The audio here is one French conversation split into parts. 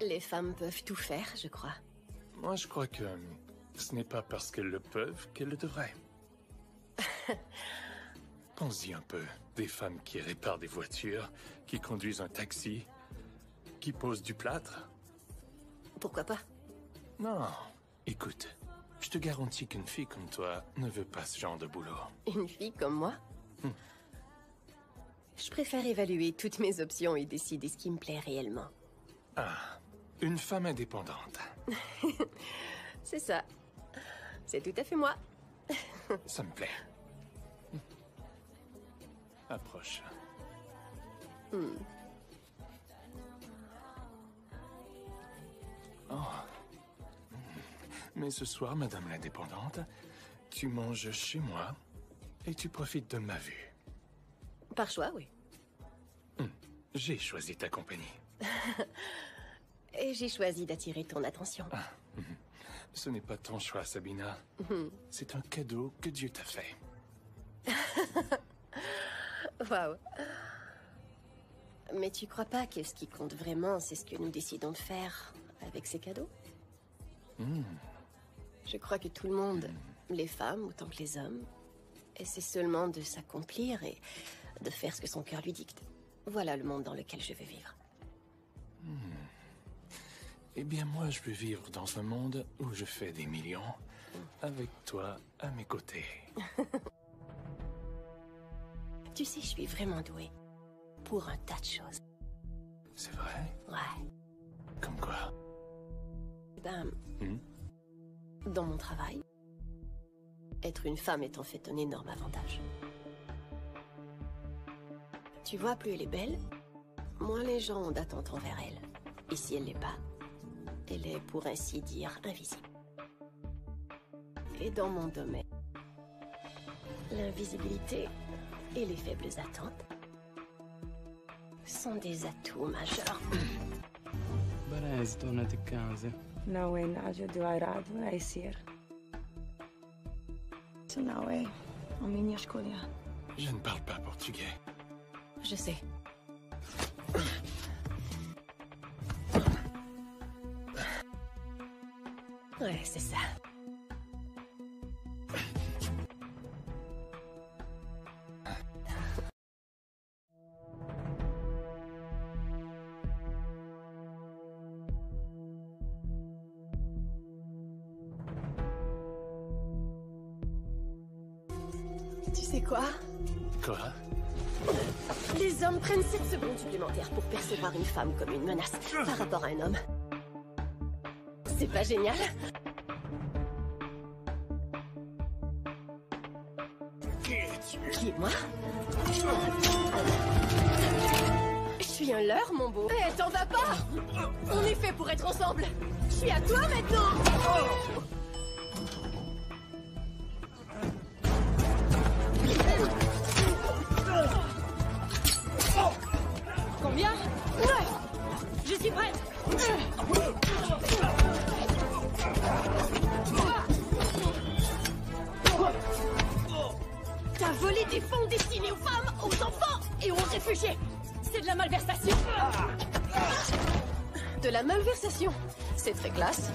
les femmes peuvent tout faire, je crois. Moi, je crois que ce n'est pas parce qu'elles le peuvent qu'elles le devraient. Pense-y un peu. Des femmes qui réparent des voitures, qui conduisent un taxi, qui posent du plâtre. Pourquoi pas? Non. Écoute, je te garantis qu'une fille comme toi ne veut pas ce genre de boulot. Une fille comme moi? Je préfère évaluer toutes mes options et décider ce qui me plaît réellement. Ah, une femme indépendante. C'est ça. C'est tout à fait moi. Ça me plaît. Approche. Oh. Mais ce soir, Madame l'indépendante, tu manges chez moi et tu profites de ma vue. Par choix, oui. J'ai choisi ta compagnie. Et j'ai choisi d'attirer ton attention. Ce n'est pas ton choix, Sabina. C'est un cadeau que Dieu t'a fait. Waouh. Mais tu crois pas que ce qui compte vraiment, c'est ce que nous décidons de faire avec ces cadeaux? Je crois que tout le monde, les femmes autant que les hommes, essaie seulement de s'accomplir et de faire ce que son cœur lui dicte. Voilà le monde dans lequel je veux vivre. Eh bien, moi, je veux vivre dans un monde où je fais des millions, avec toi à mes côtés. Tu sais, je suis vraiment douée pour un tas de choses. C'est vrai? Ouais. Comme quoi? Ben, dans mon travail, être une femme est en fait un énorme avantage. Tu vois, plus elle est belle, moins les gens ont d'attente envers elle. Et si elle l'est pas, elle est, pour ainsi dire, invisible. Et dans mon domaine, l'invisibilité et les faibles attentes sont des atouts majeurs. Barez, dona de casa. Não é nada do errado a ser. Isso não é a minha escolha. Je ne parle pas portugais. Je sais. Ouais, c'est ça. Tu sais quoi? Quoi? Les hommes prennent 7 secondes supplémentaires pour percevoir une femme comme une menace par rapport à un homme. C'est pas génial? Qui est moi? Je suis un leurre, mon beau. Eh, t'en vas pas! On est fait pour être ensemble. Je suis à toi maintenant! Combien? Ouais! Je suis prête! T'as volé des fonds destinés aux femmes, aux enfants et aux réfugiés! C'est de la malversation! De la malversation? C'est très classe.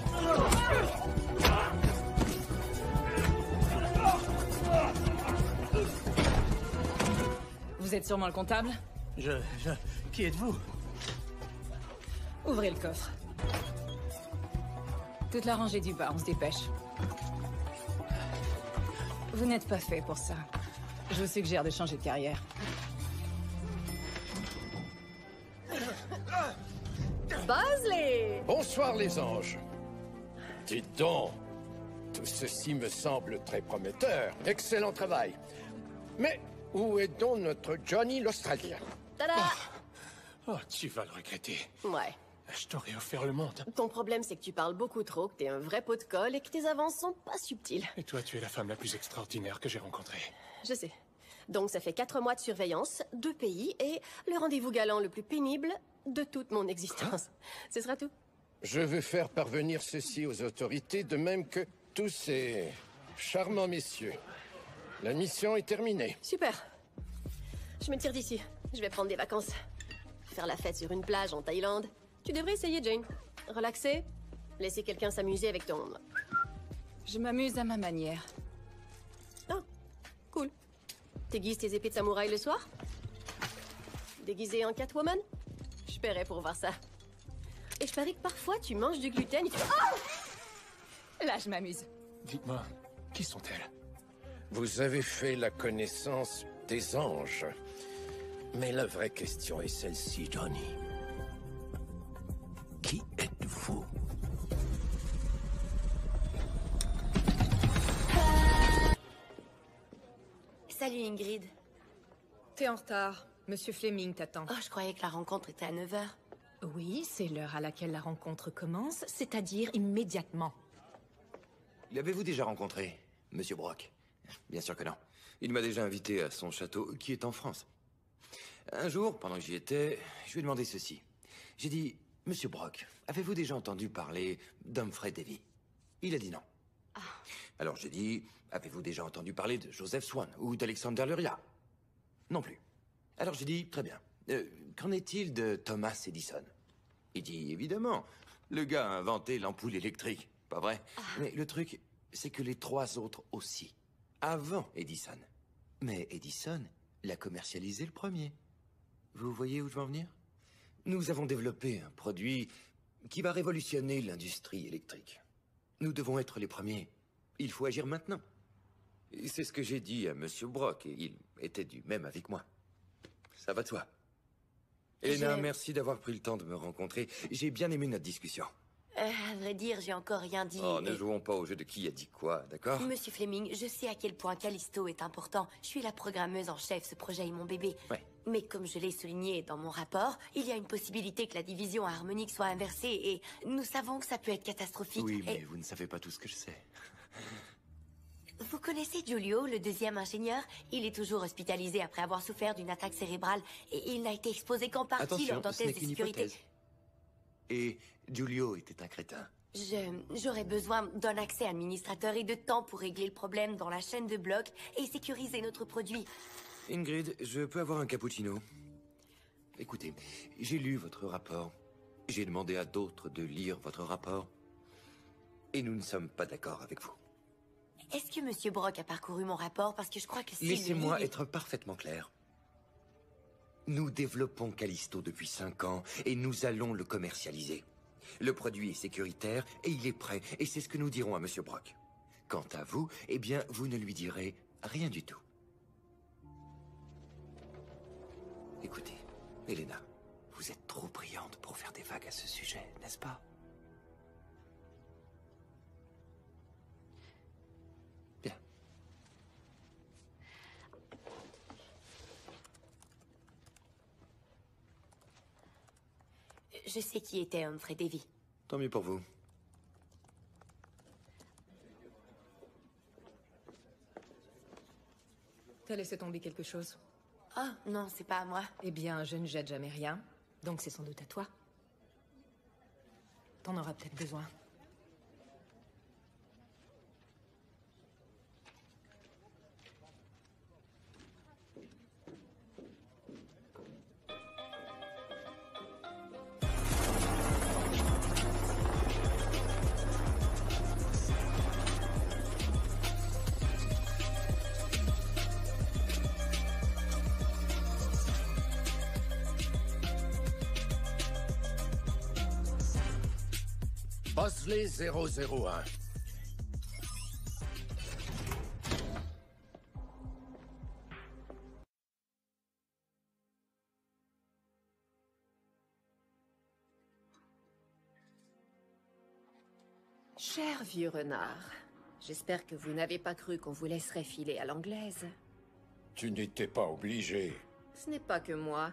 Vous êtes sûrement le comptable? Qui êtes-vous? Ouvrez le coffre. Toute la rangée du bas, on se dépêche. Vous n'êtes pas fait pour ça. Je vous suggère de changer de carrière. Bosley! Bonsoir les anges. Dites donc, tout ceci me semble très prometteur. Excellent travail. Mais où est donc notre Johnny l'Australien? Tada! Oh, tu vas le regretter. Ouais. Je t'aurais offert le monde. Ton problème, c'est que tu parles beaucoup trop, que t'es un vrai pot de colle et que tes avances sont pas subtiles. Et toi, tu es la femme la plus extraordinaire que j'ai rencontrée. Je sais. Donc ça fait 4 mois de surveillance, 2 pays et le rendez-vous galant le plus pénible de toute mon existence. Ce sera tout. Je veux faire parvenir ceci aux autorités, de même que tous ces charmants messieurs. La mission est terminée. Super. Je me tire d'ici. Je vais prendre des vacances. Faire la fête sur une plage en Thaïlande. Tu devrais essayer, Jane. Relaxé? Laissez quelqu'un s'amuser avec ton... Je m'amuse à ma manière. Ah, cool. T'aiguises tes épées de samouraï le soir? Déguisé en Catwoman? Je paierais pour voir ça. Et je parie que parfois tu manges du gluten et tu... Oh! Là, je m'amuse. Dites-moi, qui sont-elles? Vous avez fait la connaissance des anges. Mais la vraie question est celle-ci, Johnny. Qui êtes-vous? Salut Ingrid. T'es en retard. Monsieur Fleming t'attend. Oh, je croyais que la rencontre était à 9 h. Oui, c'est l'heure à laquelle la rencontre commence, c'est-à-dire immédiatement. L'avez-vous déjà rencontré, Monsieur Brock? Bien sûr que non. Il m'a déjà invité à son château, qui est en France. Un jour, pendant que j'y étais, je lui ai demandé ceci. J'ai dit, Monsieur Brock, avez-vous déjà entendu parler d'Humphrey Davy? Il a dit non. Alors j'ai dit, avez-vous déjà entendu parler de Joseph Swan ou d'Alexander Luria? Non plus. Alors j'ai dit, très bien. Qu'en est-il de Thomas Edison? Il dit, évidemment, le gars a inventé l'ampoule électrique, pas vrai? Mais le truc, c'est que les trois autres aussi, avant Edison. Mais Edison l'a commercialisé le premier. Vous voyez où je veux en venir? Nous avons développé un produit qui va révolutionner l'industrie électrique. Nous devons être les premiers. Il faut agir maintenant. C'est ce que j'ai dit à Monsieur Brock, et il était du même avec moi. Ça va de soi. Elena, merci d'avoir pris le temps de me rencontrer. J'ai bien aimé notre discussion. À vrai dire, j'ai encore rien dit. Oh, ne jouons pas au jeu de qui a dit quoi, d'accord? Monsieur Fleming, je sais à quel point Callisto est important. Je suis la programmeuse en chef, ce projet est mon bébé. Ouais. Mais comme je l'ai souligné dans mon rapport, il y a une possibilité que la division harmonique soit inversée et nous savons que ça peut être catastrophique. Oui, mais Et... vous ne savez pas tout ce que je sais. Vous connaissez Giulio, le deuxième ingénieur? Il est toujours hospitalisé après avoir souffert d'une attaque cérébrale et il n'a été exposé qu'en partie Attention, lors d'un ce n'est test de qu'une sécurité. hypothèse. Et Giulio était un crétin. J'aurais besoin d'un accès administrateur et de temps pour régler le problème dans la chaîne de blocs et sécuriser notre produit. Ingrid, je peux avoir un cappuccino? Écoutez, j'ai lu votre rapport. J'ai demandé à d'autres de lire votre rapport. Et nous ne sommes pas d'accord avec vous. Est-ce que Monsieur Brock a parcouru mon rapport? Parce que je crois que si... Laissez-moi être parfaitement clair. Nous développons Callisto depuis 5 ans et nous allons le commercialiser. Le produit est sécuritaire et il est prêt. Et c'est ce que nous dirons à Monsieur Brock. Quant à vous, eh bien, vous ne lui direz rien du tout. Écoutez, Elena, vous êtes trop brillante pour faire des vagues à ce sujet, n'est-ce pas? Bien. Je sais qui était Humphrey Davy. Tant mieux pour vous. T'as laissé tomber quelque chose? Oh, non, c'est pas à moi. Eh bien, je ne jette jamais rien, donc c'est sans doute à toi. T'en auras peut-être besoin. Bosley 001. Cher vieux renard, j'espère que vous n'avez pas cru qu'on vous laisserait filer à l'anglaise. Tu n'étais pas obligé. Ce n'est pas que moi.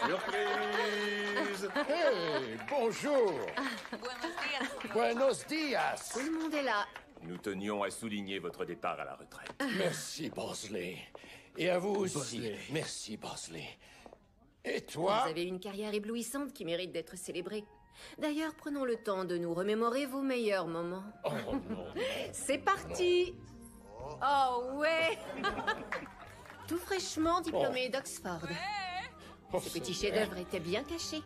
Surprise! Hey, bonjour! Buenos dias! Tout le monde est là. Nous tenions à souligner votre départ à la retraite. Merci, Bosley. Et à vous aussi. Bosley. Merci, Bosley. Et toi? Vous avez une carrière éblouissante qui mérite d'être célébrée. D'ailleurs, prenons le temps de nous remémorer vos meilleurs moments. Oh non. C'est parti! Oh ouais! Tout fraîchement diplômé d'Oxford. Ce petit chef-d'œuvre était bien caché.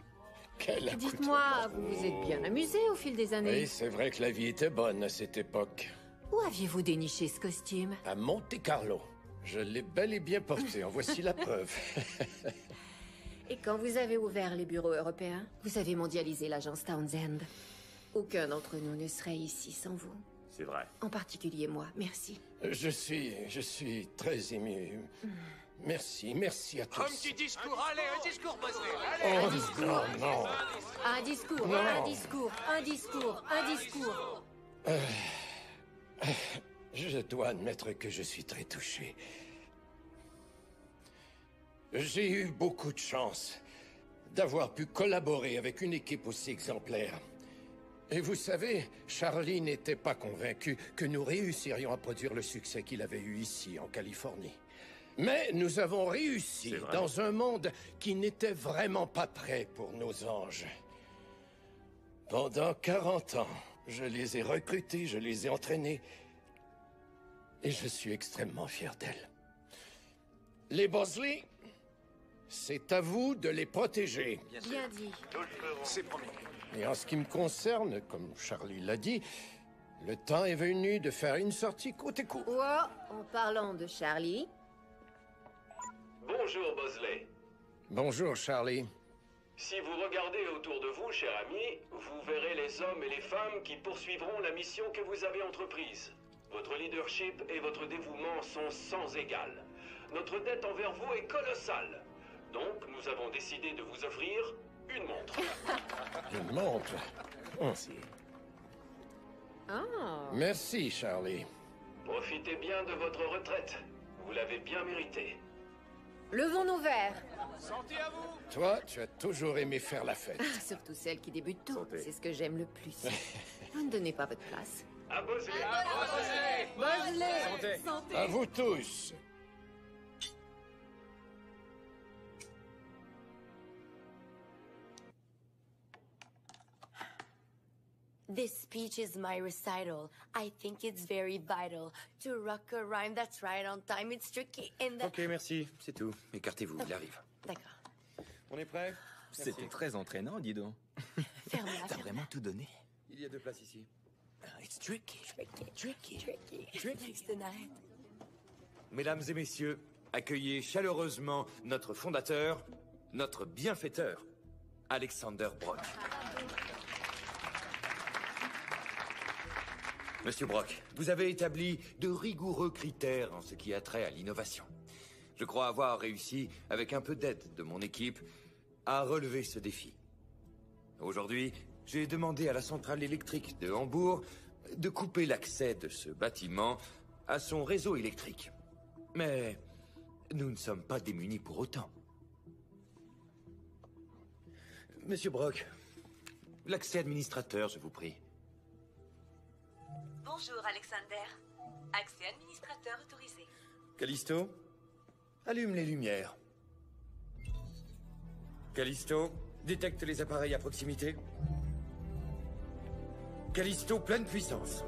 Quel accoutrement. Dites-moi, vous vous êtes bien amusé au fil des années? Oui, c'est vrai que la vie était bonne à cette époque. Où aviez-vous déniché ce costume? À Monte-Carlo. Je l'ai bel et bien porté, en voici la preuve. Et quand vous avez ouvert les bureaux européens, vous avez mondialisé l'agence Townsend. Aucun d'entre nous ne serait ici sans vous. C'est vrai. En particulier moi, merci. Je suis très ému. Merci à tous. Un petit discours, allez, un discours, Bosley. Oh, Un discours. non. Un discours, Non. un discours, un discours, un discours. Je dois admettre que je suis très touché. J'ai eu beaucoup de chance d'avoir pu collaborer avec une équipe aussi exemplaire. Et vous savez, Charlie n'était pas convaincu que nous réussirions à produire le succès qu'il avait eu ici, en Californie. Mais nous avons réussi dans un monde qui n'était vraiment pas prêt pour nos anges. Pendant 40 ans, je les ai recrutés, je les ai entraînés, et je suis extrêmement fier d'elles. Les Bosley, c'est à vous de les protéger. Bien dit. C'est promis. Et en ce qui me concerne, comme Charlie l'a dit, le temps est venu de faire une sortie côte à côte. Oh, en parlant de Charlie... Bonjour, Bosley. Bonjour, Charlie. Si vous regardez autour de vous, cher ami, vous verrez les hommes et les femmes qui poursuivront la mission que vous avez entreprise. Votre leadership et votre dévouement sont sans égal. Notre dette envers vous est colossale. Donc, nous avons décidé de vous offrir une montre. Une montre. Merci. Merci, Charlie. Profitez bien de votre retraite. Vous l'avez bien méritée. Levons nos verres. Santé à vous. Toi, tu as toujours aimé faire la fête. Surtout celle qui débute tôt. C'est ce que j'aime le plus. Vous ne donnez pas votre place. À Bosley. Bosley. Santé. À vous tous. This speech is my recital. I think it's very vital to rock a rhyme that's right on time. It's tricky in the... Ok, merci, c'est tout. Écartez-vous, il arrive. D'accord. On est prêt? C'était très entraînant, dis donc. Ferme-la. T'as vraiment tout donné. Il y a 2 places ici. It's tricky. Tricky. Kingston, arrête. Mesdames et messieurs, accueillez chaleureusement notre fondateur, notre bienfaiteur, Alexander Brock. Monsieur Brock, vous avez établi de rigoureux critères en ce qui a trait à l'innovation. Je crois avoir réussi, avec un peu d'aide de mon équipe, à relever ce défi. Aujourd'hui, j'ai demandé à la centrale électrique de Hambourg de couper l'accès de ce bâtiment à son réseau électrique. Mais nous ne sommes pas démunis pour autant. Monsieur Brock, l'accès administrateur, je vous prie. Bonjour, Alexander. Accès administrateur autorisé. Callisto, allume les lumières. Callisto, détecte les appareils à proximité. Callisto, pleine puissance.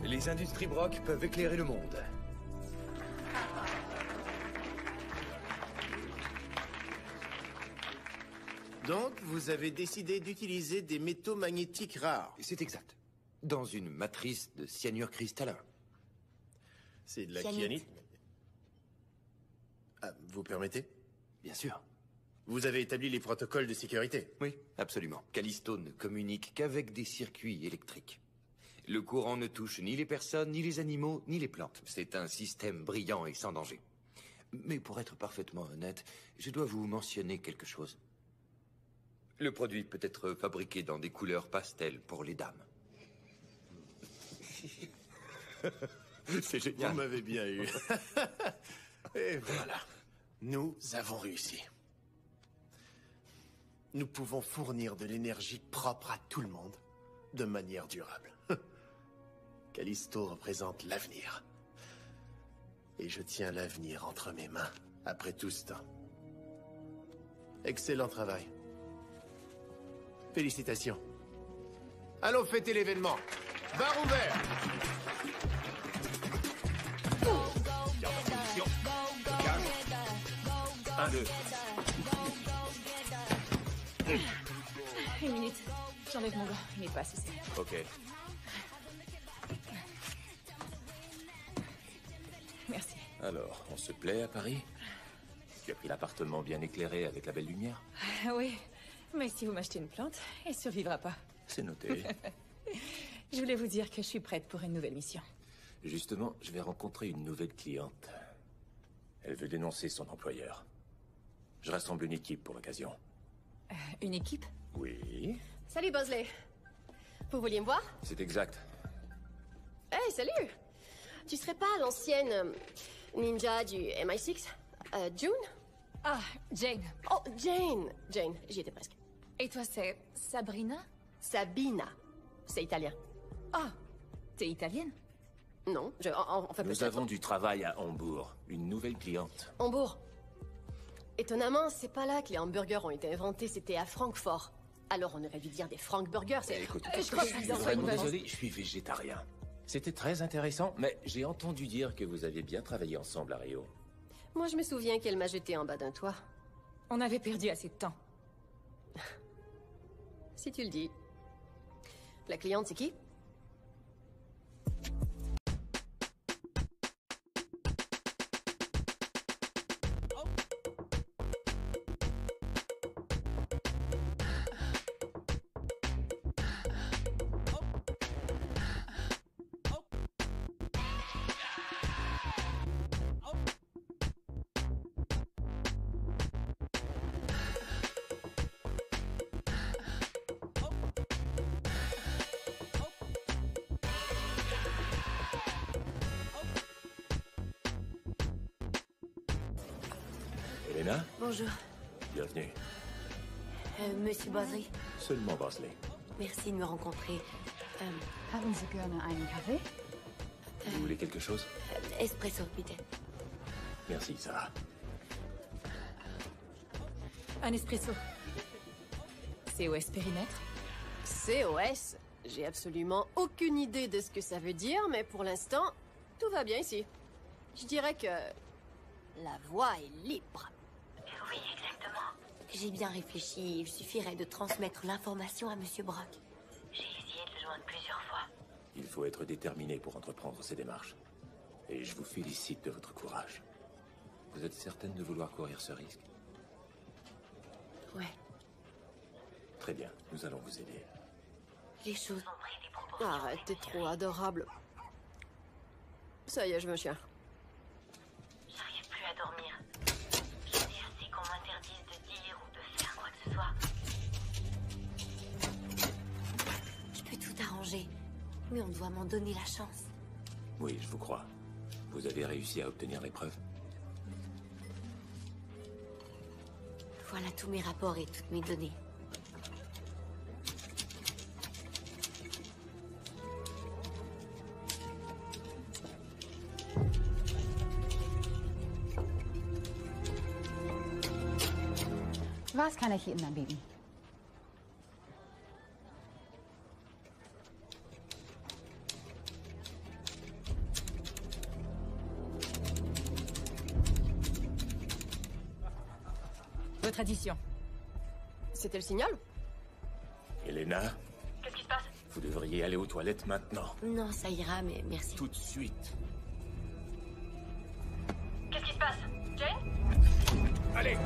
Les industries Brock peuvent éclairer le monde. Donc, vous avez décidé d'utiliser des métaux magnétiques rares. C'est exact. Dans une matrice de cyanure cristallin. C'est de la Cyanite. kyanite. Ah, vous permettez? Bien sûr. Vous avez établi les protocoles de sécurité? Oui, absolument. Callisto ne communique qu'avec des circuits électriques. Le courant ne touche ni les personnes, ni les animaux, ni les plantes. C'est un système brillant et sans danger. Mais pour être parfaitement honnête, je dois vous mentionner quelque chose. Le produit peut être fabriqué dans des couleurs pastel pour les dames. C'est génial. Vous m'avez bien eu. Et voilà. Nous avons réussi. Nous pouvons fournir de l'énergie propre à tout le monde, de manière durable. Callisto représente l'avenir. Et je tiens l'avenir entre mes mains, après tout ce temps. Excellent travail. Félicitations. Allons fêter l'événement. Bar ouvert. Garde en position. Calme. 1, 2. Une minute. J'enlève mon gant. Il n'est pas assez serré. Ok. Merci. Alors, on se plaît à Paris? Tu as pris l'appartement bien éclairé avec la belle lumière? Oui, mais si vous m'achetez une plante, elle survivra pas. C'est noté. Je voulais vous dire que je suis prête pour une nouvelle mission. Justement, je vais rencontrer une nouvelle cliente. Elle veut dénoncer son employeur. Je rassemble une équipe pour l'occasion. Une équipe? Oui, Salut, Bosley. Vous vouliez me voir? c'est exact. Hey, salut! Tu serais pas l'ancienne ninja du MI6? June? Ah, Jane. Oh, Jane! Jane, j'y étais presque. Et toi, c'est Sabrina? Sabina. C'est italien. Ah, t'es italienne? Non, en fait... Nous avons du travail à Hambourg. Une nouvelle cliente. Hambourg. Étonnamment, c'est pas là que les hamburgers ont été inventés, c'était à Francfort. Alors on aurait dû dire des Frank Burgers, c'est... Écoute, je crois que je suis vous en faites vraiment une bonne. désolé, je suis végétarien. C'était très intéressant, mais j'ai entendu dire que vous aviez bien travaillé ensemble à Rio. Moi, je me souviens qu'elle m'a jeté en bas d'un toit. On avait perdu assez de temps. Si tu le dis. La cliente, c'est qui? Elena, Bonjour. bienvenue. Monsieur Bosley, Seulement Bosley. merci de me rencontrer. Haben Sie gerne einen Kaffee? Vous voulez quelque chose? Espresso, bitte. Merci, Sarah. Un espresso. COS périmètre? COS? J'ai absolument aucune idée de ce que ça veut dire, mais pour l'instant, tout va bien ici. Je dirais que... la voie est libre. Oui, exactement. J'ai bien réfléchi. Il suffirait de transmettre l'information à Monsieur Brock. J'ai essayé de le joindre plusieurs fois. Il faut être déterminé pour entreprendre ces démarches. Et je vous félicite de votre courage. Vous êtes certaine de vouloir courir ce risque? Ouais. Très bien, nous allons vous aider. Les choses ont pris des proportions. Arrête, t'es trop adorable. Ça y est, je veux un chien. J'arrive plus à dormir. J'en ai assez qu'on m'interdise de dire ou de faire quoi que ce soit. Je peux tout arranger, mais on doit m'en donner la chance. Oui, je vous crois. Vous avez réussi à obtenir les preuves? Voilà tous mes rapports et toutes mes données. Was kann ich Ihnen anbieten? Votre addition. C'était le signal? Elena, Qu'est-ce qui se passe? vous devriez aller aux toilettes maintenant. Non, ça ira, mais merci. Tout de suite. Qu'est-ce qui se passe? Jane? Allez!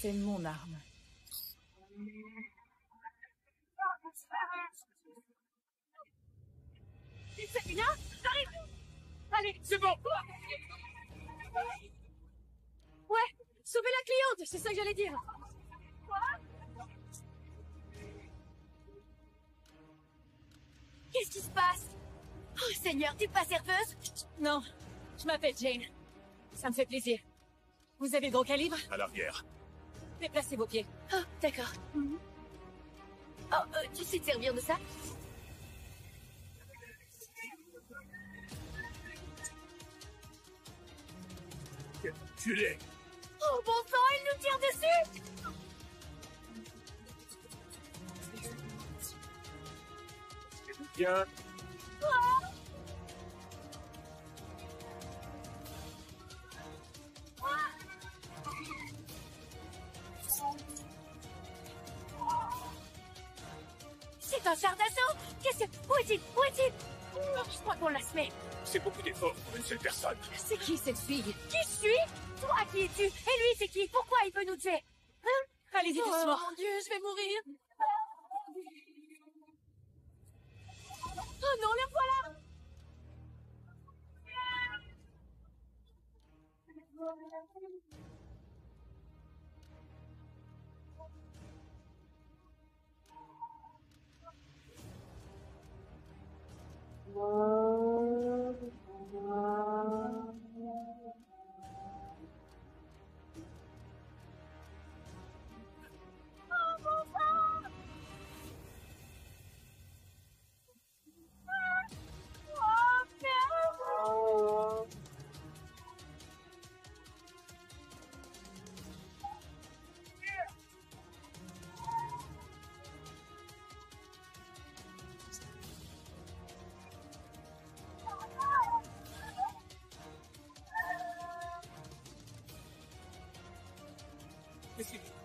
C'est mon arme. Sabrina, j'arrive. Allez, c'est bon. Ouais, sauvez la cliente, c'est ça que j'allais dire. Quoi? Qu'est-ce qui se passe? Oh Seigneur, t'es pas serveuse? Non, je m'appelle Jane. Ça me fait plaisir. Vous avez gros calibre? À l'arrière. Déplacez vos pieds. Oh, d'accord. Tu sais te servir de ça? Tu l'es. Oh bon sang, il nous tire dessus! Viens. C'est un char d'assaut! Qu'est-ce que... Où est-il? Où est-il? Je crois qu'on l'a semé. C'est beaucoup d'efforts pour une seule personne. C'est qui cette fille? Qui je suis? Toi, qui es-tu? Et lui, c'est qui? Pourquoi il veut nous tuer? Hein? Allez-y doucement. Oh mon Dieu, je vais mourir. Oh non, le voilà!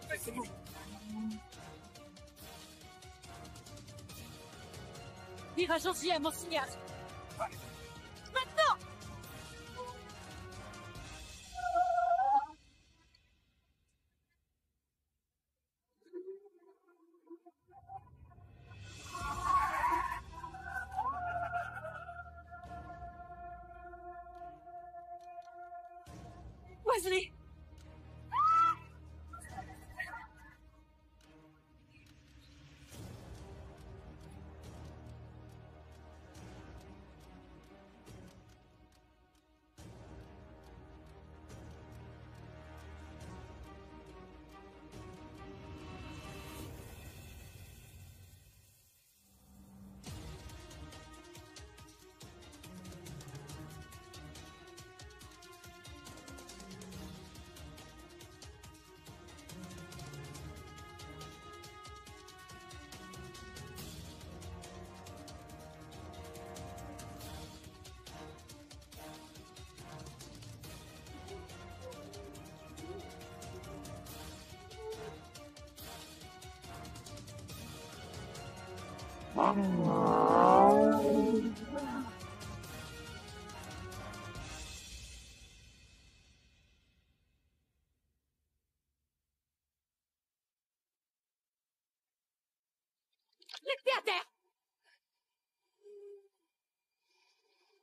Laissez-nous. Virage en J à mon signal. Maintenant! Wesley! Les pieds à terre!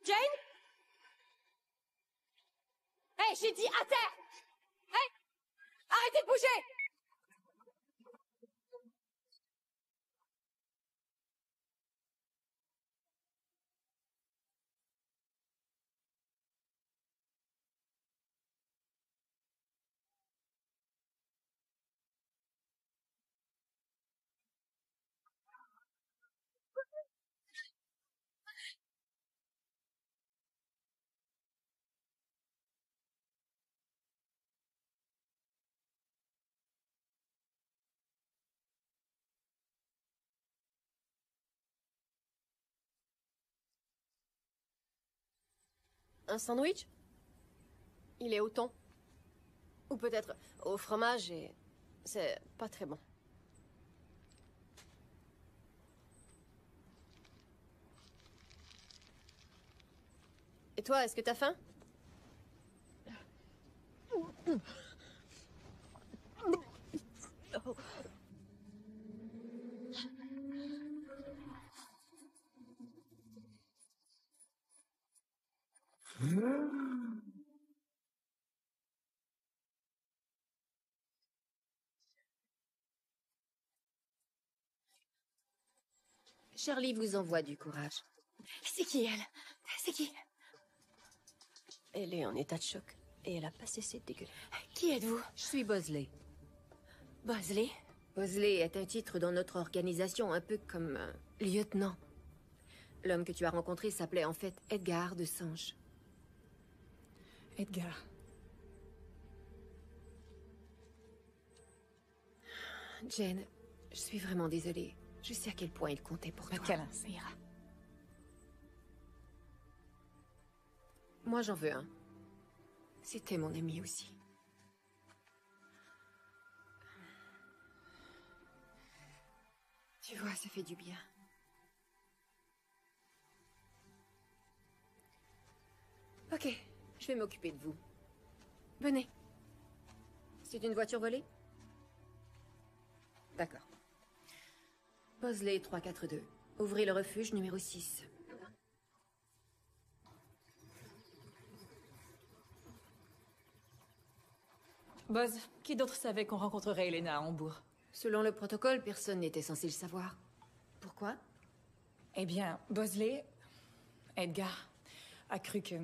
Jane? Hé, j'ai dit à terre! Hé! Arrêtez de bouger! Un sandwich? Il est au thon. Ou peut-être au fromage et... c'est pas très bon. Et toi, est-ce que t'as faim? Charlie vous envoie du courage. C'est qui, elle? C'est qui? Elle est en état de choc. Et elle a pas cessé de dégueuler. Qui êtes-vous? Je suis Bosley. Bosley? Bosley est un titre dans notre organisation, un peu comme lieutenant. L'homme que tu as rencontré s'appelait en fait Edgar de Sanche. Edgar. Jane, je suis vraiment désolée. Je sais à quel point il comptait pour toi. Câlin, ça ira. Moi, j'en veux un. C'était mon ami aussi. Tu vois, ça fait du bien. Ok, je vais m'occuper de vous. Venez. C'est une voiture volée? D'accord. Bosley 342. Ouvrez le refuge numéro 6. Buzz, qui d'autre savait qu'on rencontrerait Elena à Hambourg? Selon le protocole, personne n'était censé le savoir. Pourquoi? Eh bien, Bosley, Edgar, a cru que...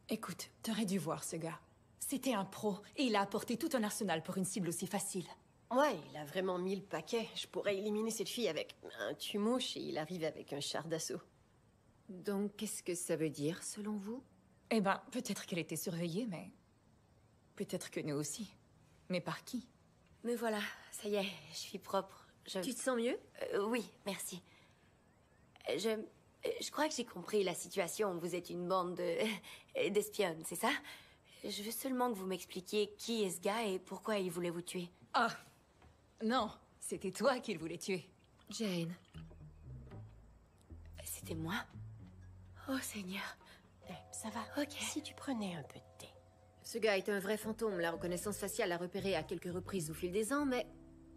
Écoute, t'aurais dû voir ce gars. C'était un pro, et il a apporté tout un arsenal pour une cible aussi facile. Ouais, il a vraiment mis le paquet. Je pourrais éliminer cette fille avec un tue-mouche et il arrive avec un char d'assaut. Donc, qu'est-ce que ça veut dire, selon vous? Eh ben, peut-être qu'elle était surveillée, mais... peut-être que nous aussi. Mais par qui? Me voilà, ça y est, je suis propre. Tu te sens mieux? Oui, merci. Je crois que j'ai compris la situation. Vous êtes une bande d'espionnes, c'est ça? Je veux seulement que vous m'expliquiez qui est ce gars et pourquoi il voulait vous tuer. Ah! Non, c'était toi qu'il voulait tuer. Jane. C'était moi? Oh, Seigneur. Ça va. Ok. Si tu prenais un peu de thé. Ce gars est un vrai fantôme. La reconnaissance faciale l'a repéré à quelques reprises au fil des ans, mais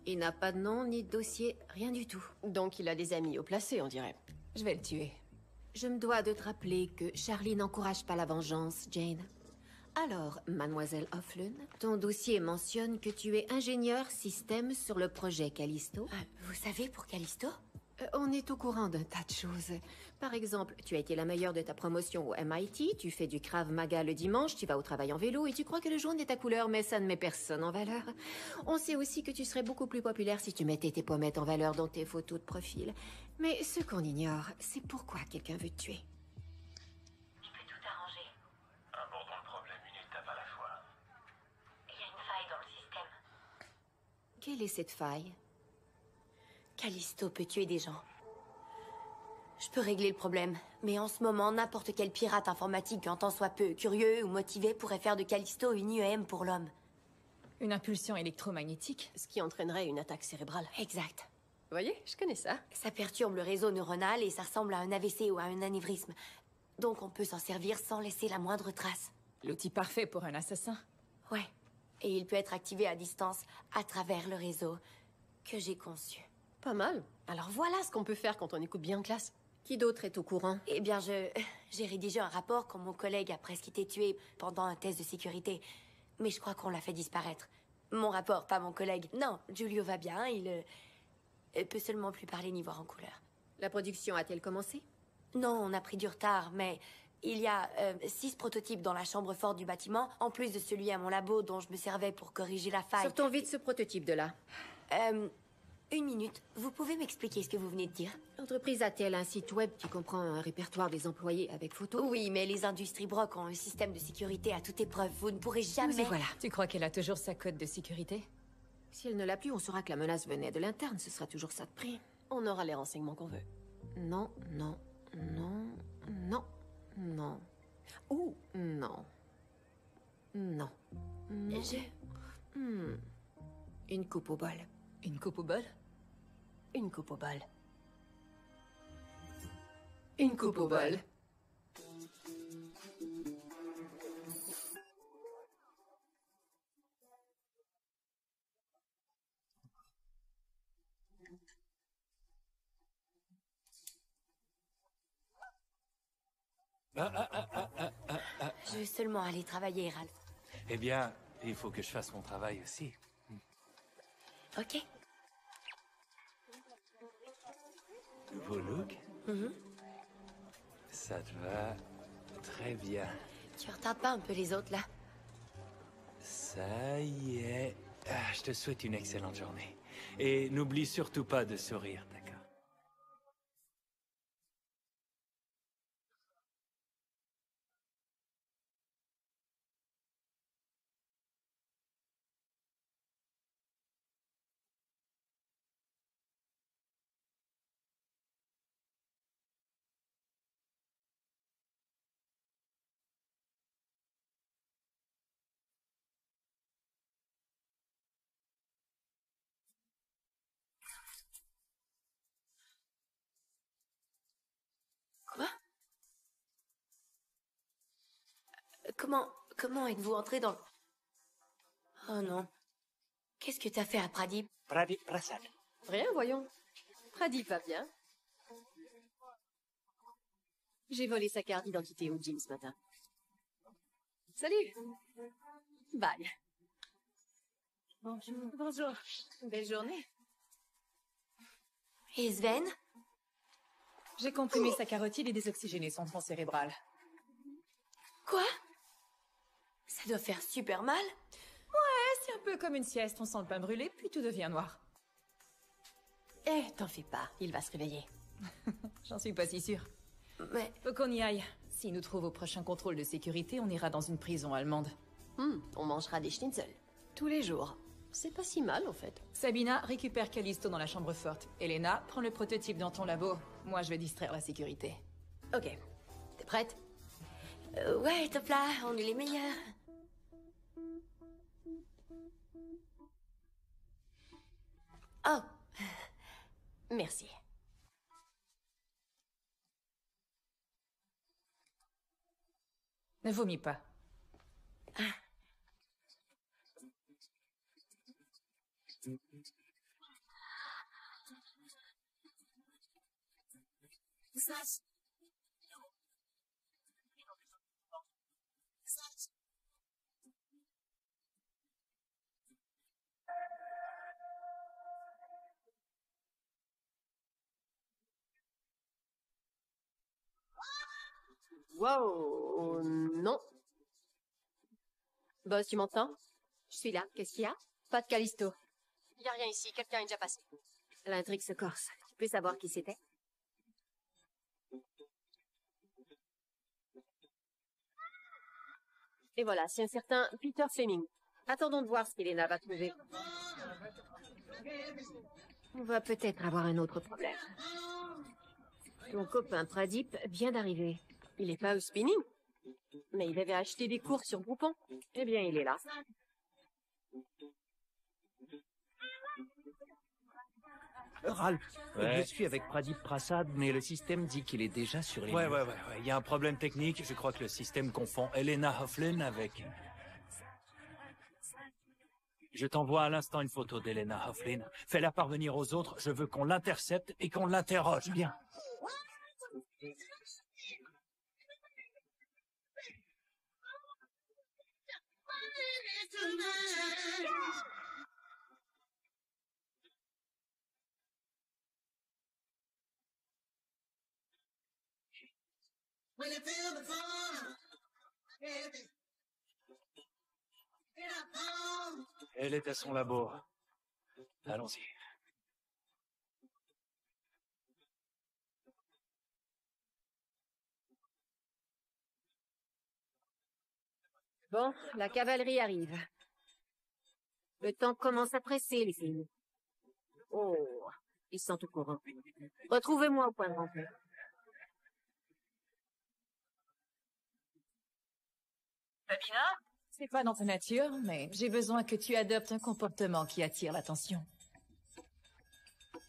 il n'a pas de nom ni de dossier, rien du tout. Donc il a des amis au placé, on dirait. Je vais le tuer. Je me dois de te rappeler que Charlie n'encourage pas la vengeance, Jane. Alors, mademoiselle O'Flynn, ton dossier mentionne que tu es ingénieur système sur le projet Callisto. Vous savez pour Callisto? On est au courant d'un tas de choses. Par exemple, tu as été la meilleure de ta promotion au MIT, tu fais du Krav Maga le dimanche, tu vas au travail en vélo et tu crois que le jaune est ta couleur, mais ça ne met personne en valeur. On sait aussi que tu serais beaucoup plus populaire si tu mettais tes pommettes en valeur dans tes photos de profil. Mais ce qu'on ignore, c'est pourquoi quelqu'un veut te tuer. Je peux tout arranger. Abordons le problème une étape à la fois. Il y a une faille dans le système. Quelle est cette faille? Callisto peut tuer des gens. Je peux régler le problème, mais en ce moment, n'importe quel pirate informatique, en tant soit peu curieux ou motivé, pourrait faire de Callisto une IEM pour l'homme. Une impulsion électromagnétique? Ce qui entraînerait une attaque cérébrale. Exact. Vous voyez, je connais ça. Ça perturbe le réseau neuronal et ça ressemble à un AVC ou à un anévrisme. Donc on peut s'en servir sans laisser la moindre trace. L'outil parfait pour un assassin. Ouais. Et il peut être activé à distance, à travers le réseau que j'ai conçu. Pas mal. Alors voilà ce qu'on peut faire quand on écoute bien en classe. Qui d'autre est au courant? Eh bien, j'ai rédigé un rapport quand mon collègue a presque été tué pendant un test de sécurité. Mais je crois qu'on l'a fait disparaître. Mon rapport, pas mon collègue. Non, Giulio va bien, il peut seulement plus parler ni voir en couleur. La production a-t-elle commencé? Non, on a pris du retard, mais il y a 6 prototypes dans la chambre forte du bâtiment, en plus de celui à mon labo dont je me servais pour corriger la faille. Sortons vite ce prototype de là. Une minute. Vous pouvez m'expliquer ce que vous venez de dire? L'entreprise a-t-elle un site web qui comprend un répertoire des employés avec photos? Oui, mais les industries Brock ont un système de sécurité à toute épreuve. Vous ne pourrez jamais... Mais voilà. Tu crois qu'elle a toujours sa code de sécurité? Si elle ne l'a plus, on saura que la menace venait de l'interne. Ce sera toujours ça de prix. On aura les renseignements qu'on veut. Non, non, non, non, non. Ouh, non. Non. Non. Une coupe au bol. Une coupe au bol? Une coupe au bol. Une coupe au bol. Je veux seulement aller travailler, Ralph. Eh bien, il faut que je fasse mon travail aussi. Ok. Nouveau look? Ça te va très bien. Tu retardes pas un peu les autres, là? Ça y est. Ah, je te souhaite une excellente journée. Et n'oublie surtout pas de sourire, d'accord? Quoi? Comment êtes-vous entré dans... Oh non. Qu'est-ce que t'as fait à Pradip? Pradip Prasad. Rien, voyons. Pradip va bien. J'ai volé sa carte d'identité au gym ce matin. Salut. Bye. Bonjour. Bonjour. Belle journée. Et Sven? J'ai comprimé sa carotide et désoxygéné son tronc cérébral. Quoi? Ça doit faire super mal. Ouais, c'est un peu comme une sieste. On sent le pain brûlé, puis tout devient noir. Eh, t'en fais pas. Il va se réveiller. J'en suis pas si sûre. Mais... Faut qu'on y aille. S'il nous trouve au prochain contrôle de sécurité, on ira dans une prison allemande. On mangera des schnitzel. Tous les jours. C'est pas si mal, en fait. Sabina, récupère Callisto dans la chambre forte. Elena, prends le prototype dans ton labo. Moi, je vais distraire la sécurité. Ok. T'es prête? Ouais, top là, on est les meilleurs. Oh. Merci. Ne vomis pas. Wow, non. Boss, tu m'entends? Je suis là. Qu'est-ce qu'il y a? Pas de Callisto. Y a rien ici, quelqu'un est déjà passé. L'intrigue se corse. Tu peux savoir qui c'était? Et voilà, c'est un certain Peter Fleming. Attendons de voir ce qu'Elena va trouver. On va peut-être avoir un autre problème. Ton copain Pradip vient d'arriver. Il est pas au spinning? Mais il avait acheté des cours sur Groupon. Eh bien, il est là. Ralph, Ouais. je suis avec Pradip Prasad, mais le système dit qu'il est déjà sur les Ouais, lieux. ouais. Il y a un problème technique. Je crois que le système confond Elena Hofflin avec... Je t'envoie à l'instant une photo d'Elena Hofflin. Fais-la parvenir aux autres. Je veux qu'on l'intercepte et qu'on l'interroge. Bien. Elle est à son labo. Allons-y. Bon, la cavalerie arrive. Le temps commence à presser, les filles. Oh, ils sont au courant. Retrouvez-moi au point de rencontre. Sabina? C'est pas dans ta nature, mais j'ai besoin que tu adoptes un comportement qui attire l'attention.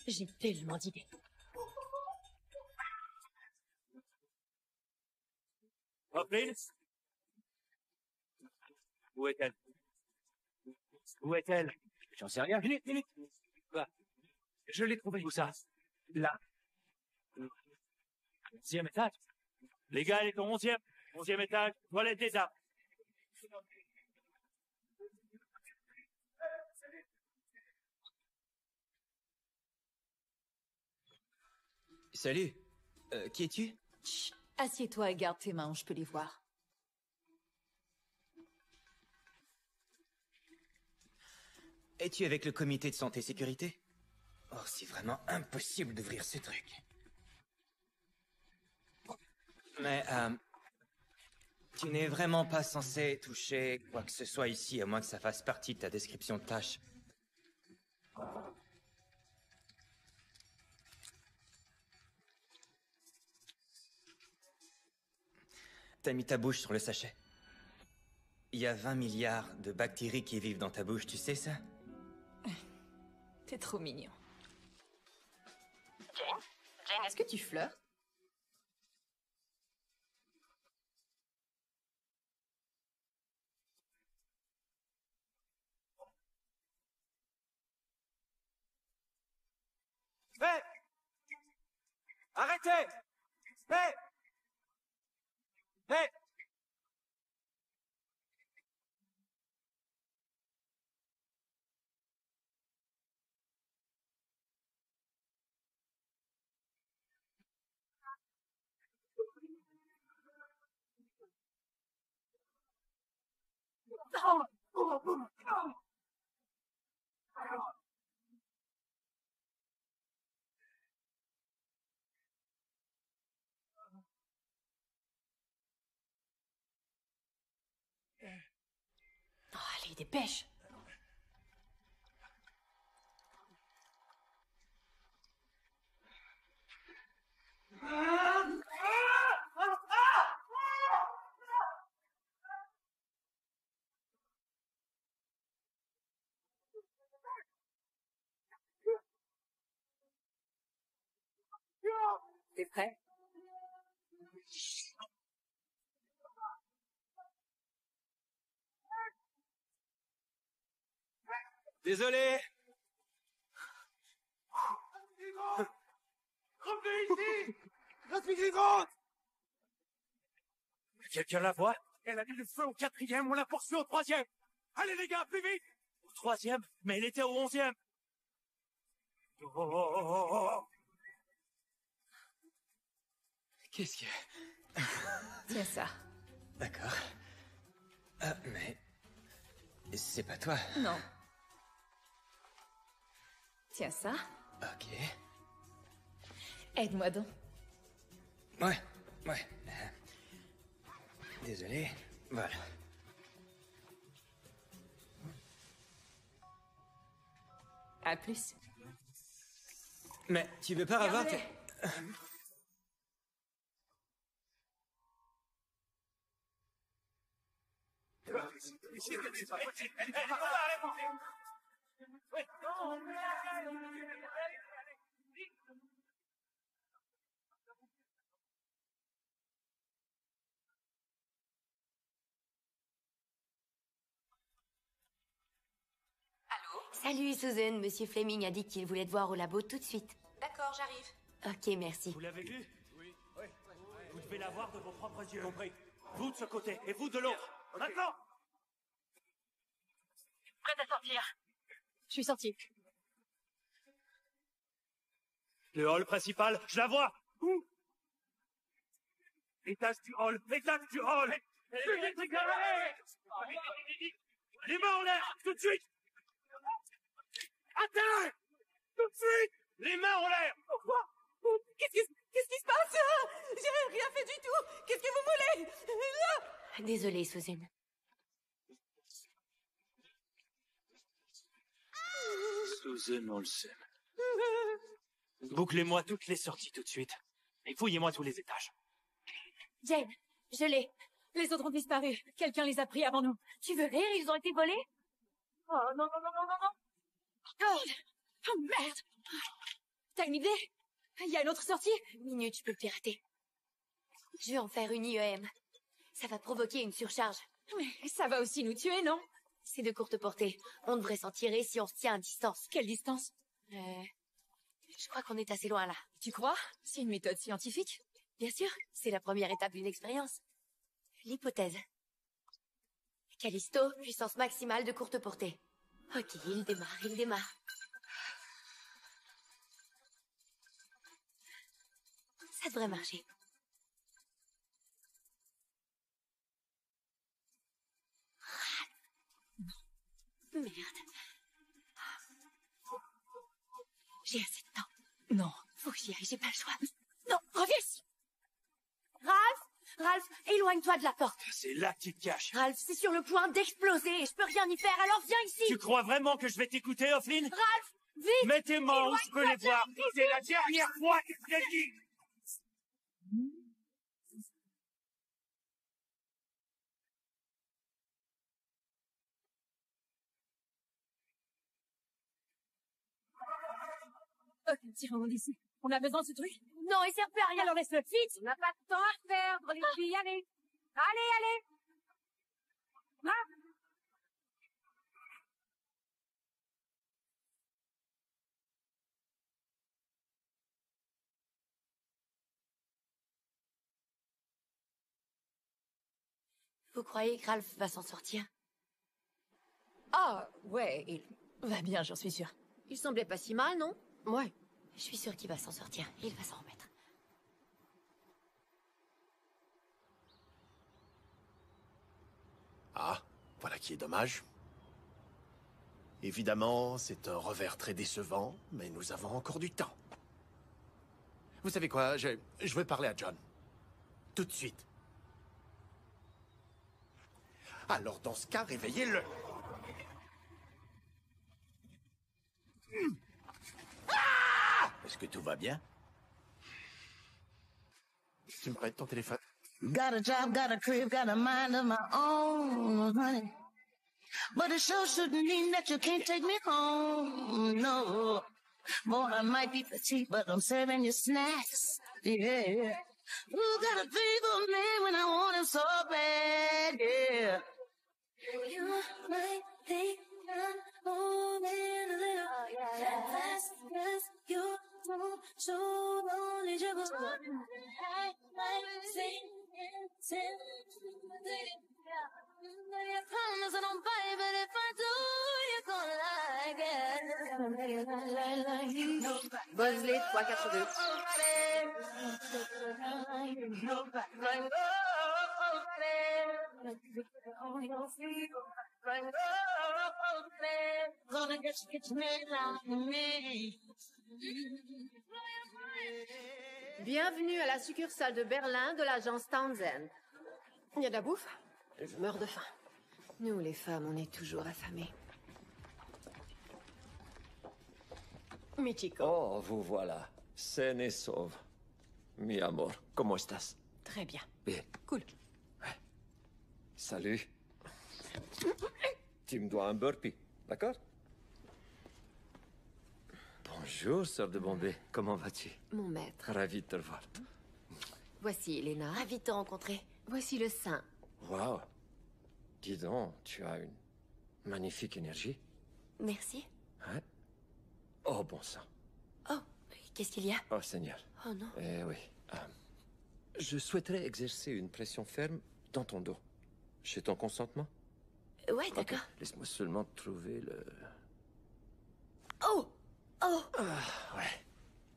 J'ai tellement d'idées. Hofflin? Où est-elle? Où est-elle? J'en sais rien. Minute. Va. Je l'ai trouvée. Où ça? Là. 11e étage. Les gars, elle est au 11e. 11e étage. Toilette des arts. Salut. Qui es-tu? Chut, assieds-toi et garde tes mains, je peux les voir. Es-tu avec le comité de santé sécurité? Oh, c'est vraiment impossible d'ouvrir ce truc. Mais, tu n'es vraiment pas censé toucher quoi que ce soit ici, à moins que ça fasse partie de ta description de tâche. T'as mis ta bouche sur le sachet. Il y a 20 milliards de bactéries qui vivent dans ta bouche, tu sais ça? T'es trop mignon. Jane, est-ce que tu flirtes? Hé! Arrêtez! Hé! Hé! Oh, allez, dépêche. T'es prêt? Désolé! Revenez ici! Respirez-vous! Quelqu'un la voit? Elle a mis le feu au 4e, on la poursuit au 3e. Allez les gars, plus vite! Au 3e? Mais elle était au 11e. Oh. Qu'est-ce que... Tiens ça. D'accord. Mais... c'est pas toi. Non. Tiens ça. Ok. Aide-moi donc. Ouais. Désolé. Voilà. À plus. Mais tu veux pas avoir... Salut, Susan. Monsieur Fleming a dit qu'il voulait te voir au labo tout de suite. D'accord, j'arrive. Ok, merci. Vous l'avez vu? Oui. Vous devez la voir de vos propres yeux. Compris. Vous de ce côté et vous de l'autre. Maintenant! Prête à sortir. Je suis sortie. Le hall principal, je la vois! Où? Étage du hall! Étage du hall! Les mains en l'air! Tout de suite! Attends! Tout de suite! Les mains en l'air! Pourquoi? Qu'est-ce qui se passe? J'ai rien fait du tout. Qu'est-ce que vous voulez? Désolée, Susan. Susan Olsen. Bouclez-moi toutes les sorties tout de suite. Et fouillez-moi tous les étages. Jane, je l'ai. Les autres ont disparu. Quelqu'un les a pris avant nous. Tu veux rire? Ils ont été volés? Oh non, non, non, non, non, non. Oh merde. T'as une idée? Il y a une autre sortie? Une minute, je peux le pirater. Je vais en faire une IEM. Ça va provoquer une surcharge. Mais ça va aussi nous tuer, non? C'est de courte portée. On devrait s'en tirer si on se tient à distance. Quelle distance? Je crois qu'on est assez loin là. Tu crois? C'est une méthode scientifique? Bien sûr, c'est la première étape d'une expérience. L'hypothèse. Callisto, puissance maximale de courte portée. Ok, il démarre. Ça devrait marcher. Merde. J'ai assez de temps. Non. Faut que j'y aille, j'ai pas le choix. Non, reviens ici. Ralph, éloigne-toi de la porte. C'est là que tu te caches. Ralph, c'est sur le point d'exploser et je peux rien y faire, alors viens ici. Tu crois vraiment que je vais t'écouter, Offline? Ralph, vite. Mets tes mains où je peux les voir. C'est la dernière fois que je te le dis. Ok, tirons d'ici. On a besoin de ce truc? Non, il sert plus à rien. Alors laisse-le vite. On n'a pas de temps à perdre, les filles. Allez. Allez. Ah. Vous croyez que Ralph va s'en sortir? Ah, ouais, il va bien, j'en suis sûre. Il semblait pas si mal, non? Ouais. Je suis sûre qu'il va s'en sortir. Il va s'en remettre. Ah, voilà qui est dommage. Évidemment, c'est un revers très décevant, mais nous avons encore du temps. Vous savez quoi, je vais parler à John. Tout de suite. Alors, dans ce cas, réveillez-le. Ah! Est-ce que tout va bien? Tu me prêtes ton téléphone? Got a job, got a crib, got a mind of my own, honey. But it sure shouldn't mean that you can't take me home, no. Boy, I might be petite, but I'm serving you snacks, yeah. Ooh, got a fever man when I want him so bad, yeah. You might think I'm moving a little fast, 'cause you don't show only dribble. I might sing and sing, I promise I don't bite, but if I do, you're gonna like it. Bosley 342. Bienvenue à la succursale de Berlin de l'agence Townsend. Il y a de la bouffe? Je meurs de faim. Nous, les femmes, on est toujours affamées. Michiko. Oh, vous voilà. Saine et sauve. Mi amor, ¿cómo estás? Très bien. Bien. Cool. Salut. Tu me dois un burpee, d'accord? Bonjour, sœur de Bombay. Comment vas-tu? Mon maître. Ravi de te revoir. Voici Elena. Ravi de te rencontrer. Voici le sein. Wow. Dis donc, tu as une magnifique énergie. Merci. Hein? Oh, bon sang. Oh, qu'est-ce qu'il y a? Oh, Seigneur. Oh non. Eh oui. Je souhaiterais exercer une pression ferme dans ton dos. J'ai ton consentement? Ouais, d'accord. Ok, laisse-moi seulement trouver le... Oh! Oh! Ouais.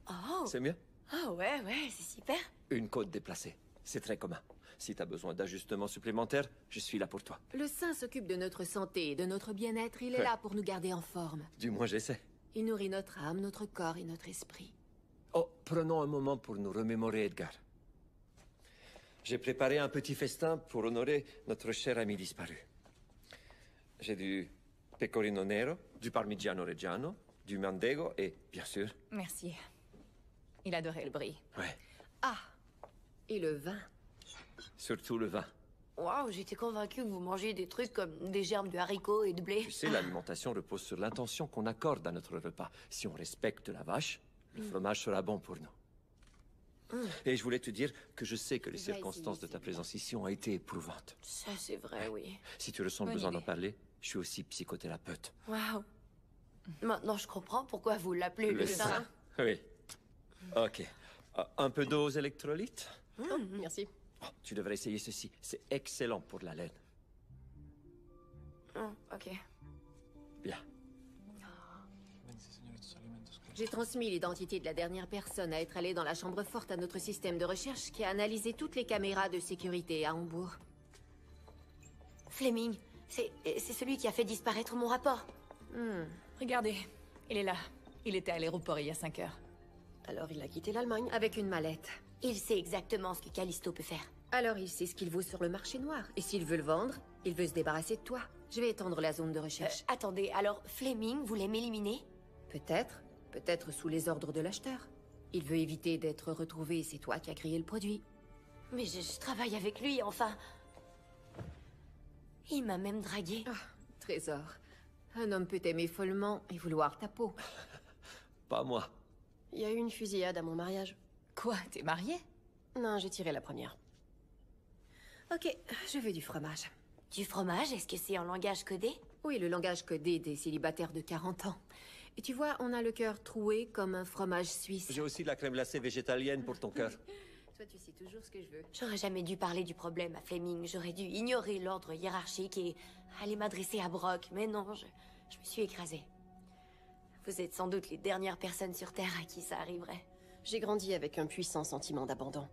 Oh! C'est mieux? Oh, ouais, c'est super. Une côte déplacée. C'est très commun. Si t'as besoin d'ajustements supplémentaires, je suis là pour toi. Le sein s'occupe de notre santé et de notre bien-être. Il est Ouais. là pour nous garder en forme. Du moins, j'essaie. Il nourrit notre âme, notre corps et notre esprit. Oh, prenons un moment pour nous remémorer Edgar. J'ai préparé un petit festin pour honorer notre cher ami disparu. J'ai du pecorino nero, du parmigiano reggiano, du mandego et, bien sûr... Merci. Il adorait le brie. Ouais, Ah! Et le vin. surtout le vin. Waouh, j'étais convaincue que vous mangiez des trucs comme des germes de haricots et de blé. Tu sais, l'alimentation repose sur l'intention qu'on accorde à notre repas. Si on respecte la vache, le fromage sera bon pour nous. Et je voulais te dire que je sais que les circonstances de ta présence ici ont été éprouvantes. Ça, c'est vrai, oui. Si tu ressens le Bonne besoin d'en idée. parler, je suis aussi psychothérapeute. Waouh. Maintenant, je comprends pourquoi vous l'appelez le sein. Oui. Ok. Un peu d'eau aux électrolytes? Merci. Oh, tu devrais essayer ceci. C'est excellent pour la laine. Ok. Bien. J'ai transmis l'identité de la dernière personne à être allée dans la chambre forte à notre système de recherche qui a analysé toutes les caméras de sécurité à Hambourg. Fleming, c'est celui qui a fait disparaître mon rapport. Regardez, il est là. Il était à l'aéroport il y a 5 heures. Alors il a quitté l'Allemagne. Avec une mallette. Il sait exactement ce que Callisto peut faire. Alors il sait ce qu'il vaut sur le marché noir. Et s'il veut le vendre, il veut se débarrasser de toi. Je vais étendre la zone de recherche. Attendez, alors Fleming voulait m'éliminer? Peut-être. Peut-être sous les ordres de l'acheteur. Il veut éviter d'être retrouvé et c'est toi qui as créé le produit. Mais je travaille avec lui, enfin. Il m'a même dragué. Trésor. Un homme peut t'aimer follement et vouloir ta peau. Pas moi. Il y a eu une fusillade à mon mariage. Quoi, t'es mariée? Non, j'ai tiré la première. Ok, je veux du fromage. Du fromage? Est-ce que c'est en langage codé? Oui, le langage codé des célibataires de 40 ans. Et tu vois, on a le cœur troué comme un fromage suisse. J'ai aussi de la crème glacée végétalienne pour ton cœur. Toi, tu sais toujours ce que je veux. J'aurais jamais dû parler du problème à Fleming. J'aurais dû ignorer l'ordre hiérarchique et aller m'adresser à Brock. Mais non, je me suis écrasée. Vous êtes sans doute les dernières personnes sur Terre à qui ça arriverait. J'ai grandi avec un puissant sentiment d'abandon.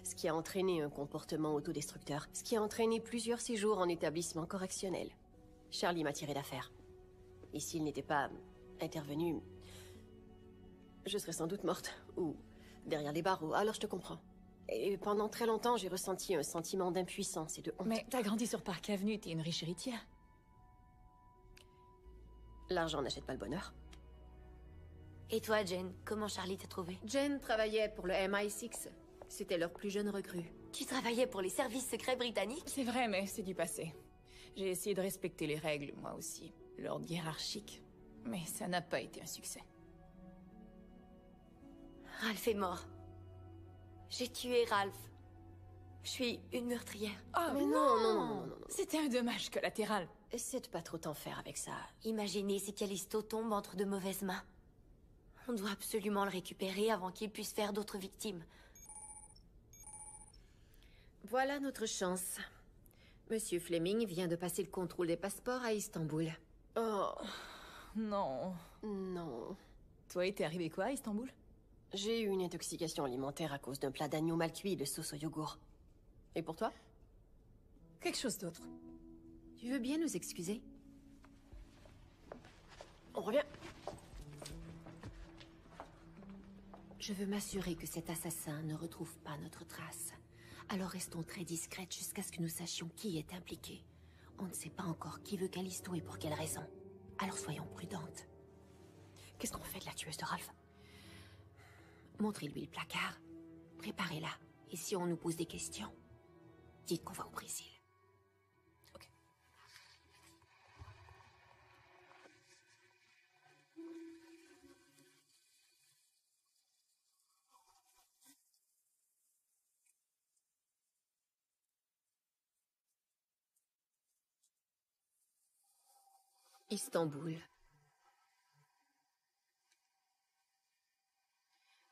Ce qui a entraîné un comportement autodestructeur. Ce qui a entraîné plusieurs séjours en établissement correctionnel. Charlie m'a tiré d'affaire. Et s'il n'était pas intervenu, je serais sans doute morte. Ou derrière les barreaux. Alors je te comprends. Et pendant très longtemps, j'ai ressenti un sentiment d'impuissance et de honte. Mais t'as grandi sur Park Avenue, t'es une riche héritière. L'argent n'achète pas le bonheur. Et toi, Jen, comment Charlie t'a trouvé? Jen travaillait pour le MI6. C'était leur plus jeune recrue. Tu travaillais pour les services secrets britanniques? C'est vrai, mais c'est du passé. J'ai essayé de respecter les règles, moi aussi. L'ordre hiérarchique. Mais ça n'a pas été un succès. Ralph est mort. J'ai tué Ralph. Je suis une meurtrière. Oh, mais non. C'était un dommage collatéral. Essaie de pas trop t'en faire avec ça. Imaginez si Callisto tombe entre de mauvaises mains. On doit absolument le récupérer avant qu'il puisse faire d'autres victimes. Voilà notre chance. Monsieur Fleming vient de passer le contrôle des passeports à Istanbul. Oh, non. Non. Toi, t'es arrivé quoi à Istanbul? J'ai eu une intoxication alimentaire à cause d'un plat d'agneau mal cuit et de sauce au yogourt. Et pour toi? Quelque chose d'autre. Tu veux bien nous excuser? On revient. Je veux m'assurer que cet assassin ne retrouve pas notre trace. Alors restons très discrètes jusqu'à ce que nous sachions qui est impliqué. On ne sait pas encore qui veut Callisto et pour quelle raison. Alors soyons prudentes. Qu'est-ce qu'on fait de la tueuse de Ralph? Montrez-lui le placard. Préparez-la. Et si on nous pose des questions, dites qu'on va au Brésil. Ok. Istanbul.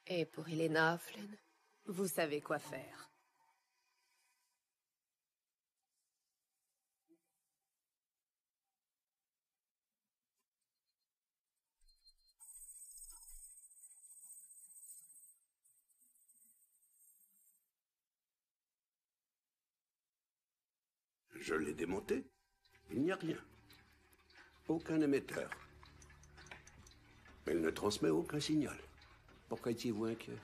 Et pour Elena Hofflen, vous savez quoi faire. Je l'ai démonté. Il n'y a rien. Aucun émetteur. Elle ne transmet aucun signal. Pourquoi étiez-vous inquiet?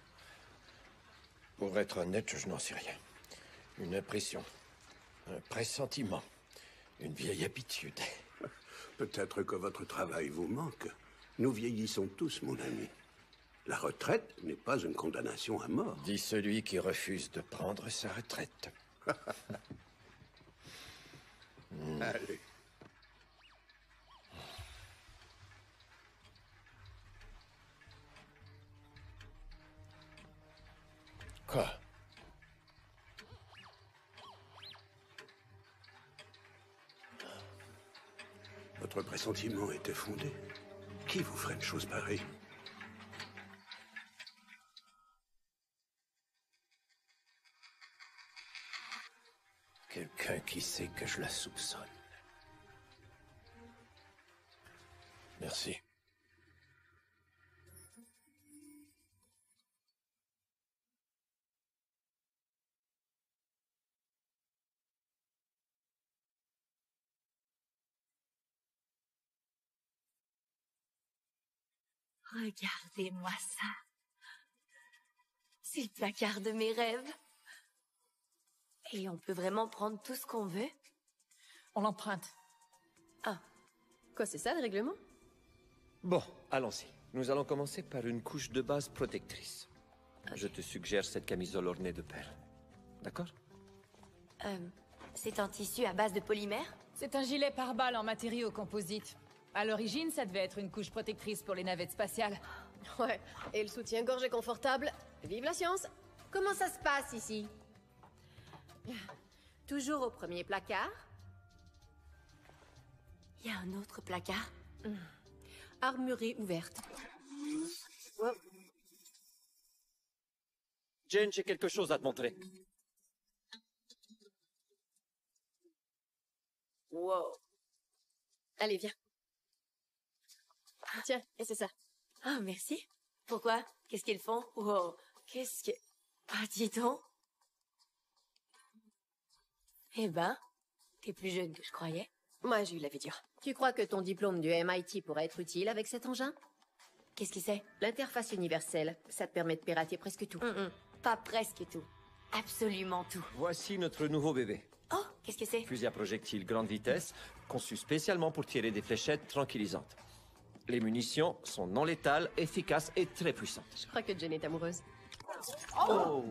Pour être honnête, je n'en sais rien. Une impression. Un pressentiment. Une vieille habitude. Peut-être que votre travail vous manque. Nous vieillissons tous, mon ami. La retraite n'est pas une condamnation à mort. Dit celui qui refuse de prendre sa retraite. Allez. Quoi? Votre pressentiment était fondé. Qui vous ferait une chose pareille? Quelqu'un qui sait que je la soupçonne. Merci. Regardez-moi ça. C'est le placard de mes rêves. Et on peut vraiment prendre tout ce qu'on veut? On l'emprunte. Ah. Quoi, c'est ça le règlement? Bon, allons-y. Nous allons commencer par une couche de base protectrice. Je te suggère cette camisole ornée de perles. D'accord? C'est un tissu à base de polymère? C'est un gilet pare-balles en matériaux composites. À l'origine, ça devait être une couche protectrice pour les navettes spatiales. Ouais, et le soutien-gorge est confortable. Vive la science! Comment ça se passe ici? Toujours au premier placard. Il y a un autre placard. Armurée ouverte. Jane, j'ai quelque chose à te montrer. Wow. Allez, viens. Tiens, et c'est ça. Ah, merci. Pourquoi? Qu'est-ce qu'ils font? Wow. Qu'est-ce que... Ah, dis donc. Eh ben, t'es plus jeune que je croyais. Moi, j'ai eu la vie dure. Tu crois que ton diplôme du MIT pourrait être utile avec cet engin? Qu'est-ce que c'est? L'interface universelle. Ça te permet de pirater presque tout. Pas presque tout. Absolument tout. Voici notre nouveau bébé. Oh, qu'est-ce que c'est? Fusil à projectile grande vitesse, conçu spécialement pour tirer des fléchettes tranquillisantes. Les munitions sont non létales, efficaces et très puissantes. Je crois que Jen est amoureuse. Oh!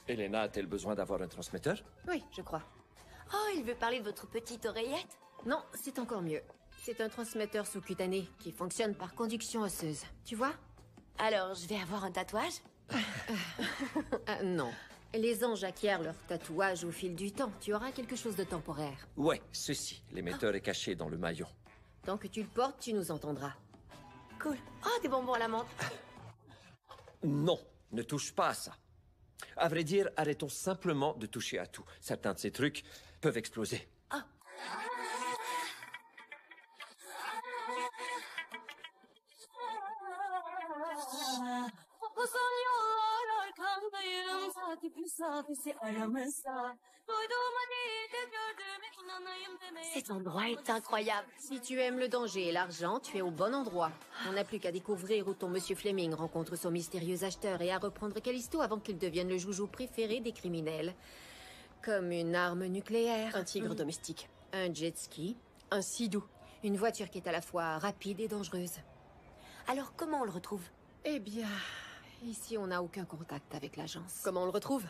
Elena a-t-elle besoin d'avoir un transmetteur? Oui, je crois. Oh, il veut parler de votre petite oreillette? Non, c'est encore mieux. C'est un transmetteur sous-cutané qui fonctionne par conduction osseuse. Tu vois? Alors, je vais avoir un tatouage? Non. Les anges acquièrent leur tatouage au fil du temps. Tu auras quelque chose de temporaire. Ouais, ceci. L'émetteur est caché dans le maillon. Tant que tu le portes, tu nous entendras. Cool. Oh, des bonbons à la menthe. Non, ne touche pas à ça. À vrai dire, arrêtons simplement de toucher à tout. Certains de ces trucs peuvent exploser. Cet endroit est incroyable. Si tu aimes le danger et l'argent, tu es au bon endroit. On n'a plus qu'à découvrir où ton monsieur Fleming rencontre son mystérieux acheteur et à reprendre Callisto avant qu'il devienne le joujou préféré des criminels. Comme une arme nucléaire. Un tigre domestique. Un jet ski. Un sidou. Une voiture qui est à la fois rapide et dangereuse. Alors, comment on le retrouve? Eh bien, ici on n'a aucun contact avec l'agence. Comment on le retrouve?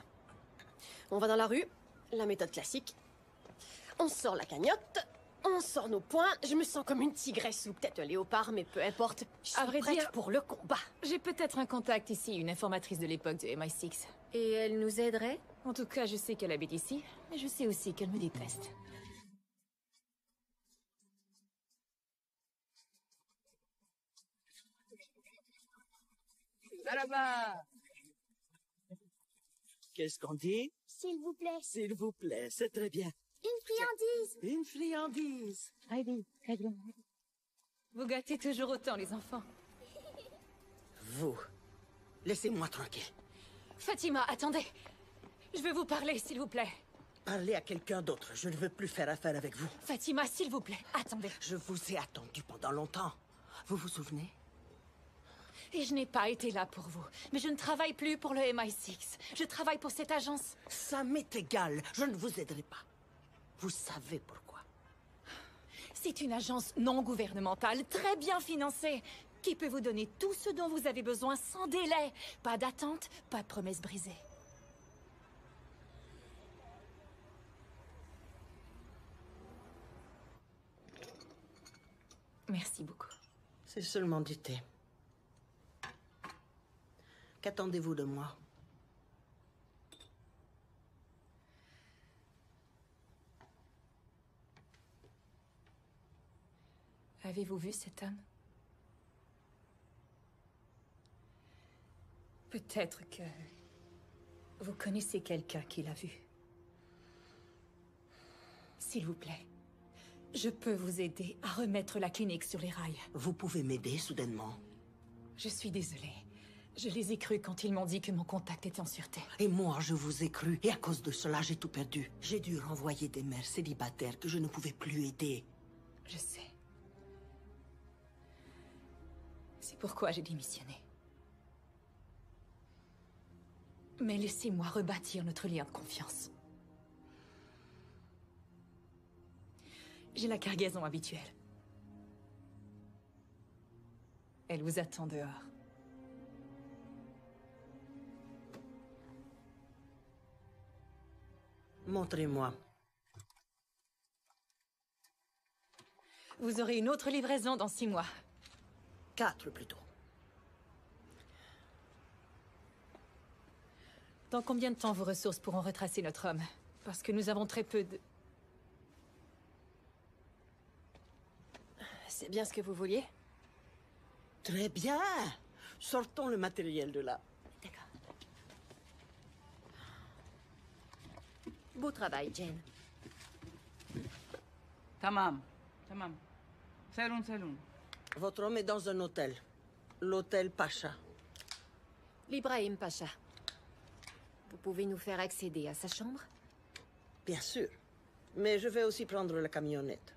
On va dans la rue, la méthode classique. On sort la cagnotte, on sort nos poings. Je me sens comme une tigresse ou peut-être un léopard, mais peu importe. Je suis À vrai prête dire, pour le combat. J'ai peut-être un contact ici, une informatrice de l'époque de MI6. Et elle nous aiderait? En tout cas, je sais qu'elle habite ici, mais je sais aussi qu'elle me déteste. Là-bas! Qu'est-ce qu'on dit? S'il vous plaît. S'il vous plaît, c'est très bien. Une friandise. Une friandise. Heidi, très bien. Vous gâtez toujours autant les enfants. Vous, laissez-moi tranquille. Fatima, attendez. Je veux vous parler, s'il vous plaît. Parlez à quelqu'un d'autre. Je ne veux plus faire affaire avec vous. Fatima, s'il vous plaît, attendez. Je vous ai attendu pendant longtemps. Vous vous souvenez? Et je n'ai pas été là pour vous. Mais je ne travaille plus pour le MI6. Je travaille pour cette agence. Ça m'est égal. Je ne vous aiderai pas. Vous savez pourquoi. C'est une agence non gouvernementale, très bien financée, qui peut vous donner tout ce dont vous avez besoin sans délai. Pas d'attente, pas de promesses brisées. Merci beaucoup. C'est seulement du thé. Qu'attendez-vous de moi? Avez-vous vu cet homme? Peut-être que vous connaissez quelqu'un qui l'a vu. S'il vous plaît, je peux vous aider à remettre la clinique sur les rails. Vous pouvez m'aider soudainement? Je suis désolée. Je les ai crus quand ils m'ont dit que mon contact était en sûreté. Et moi, je vous ai cru. Et à cause de cela, j'ai tout perdu. J'ai dû renvoyer des mères célibataires que je ne pouvais plus aider. Je sais. C'est C'est pourquoi j'ai démissionné. Mais laissez-moi rebâtir notre lien de confiance. J'ai la cargaison habituelle. Elle vous attend dehors. Montrez-moi. Vous aurez une autre livraison dans 6 mois. 4 plutôt. Dans combien de temps vos ressources pourront retracer notre homme? Parce que nous avons très peu de... C'est bien ce que vous vouliez? Très bien. Sortons le matériel de là. D'accord. Beau travail, Jane. Tamam. Selon. Votre homme est dans un hôtel. L'hôtel Pacha. L'Ibrahim Pacha. Vous pouvez nous faire accéder à sa chambre? Bien sûr. Mais je vais aussi prendre la camionnette.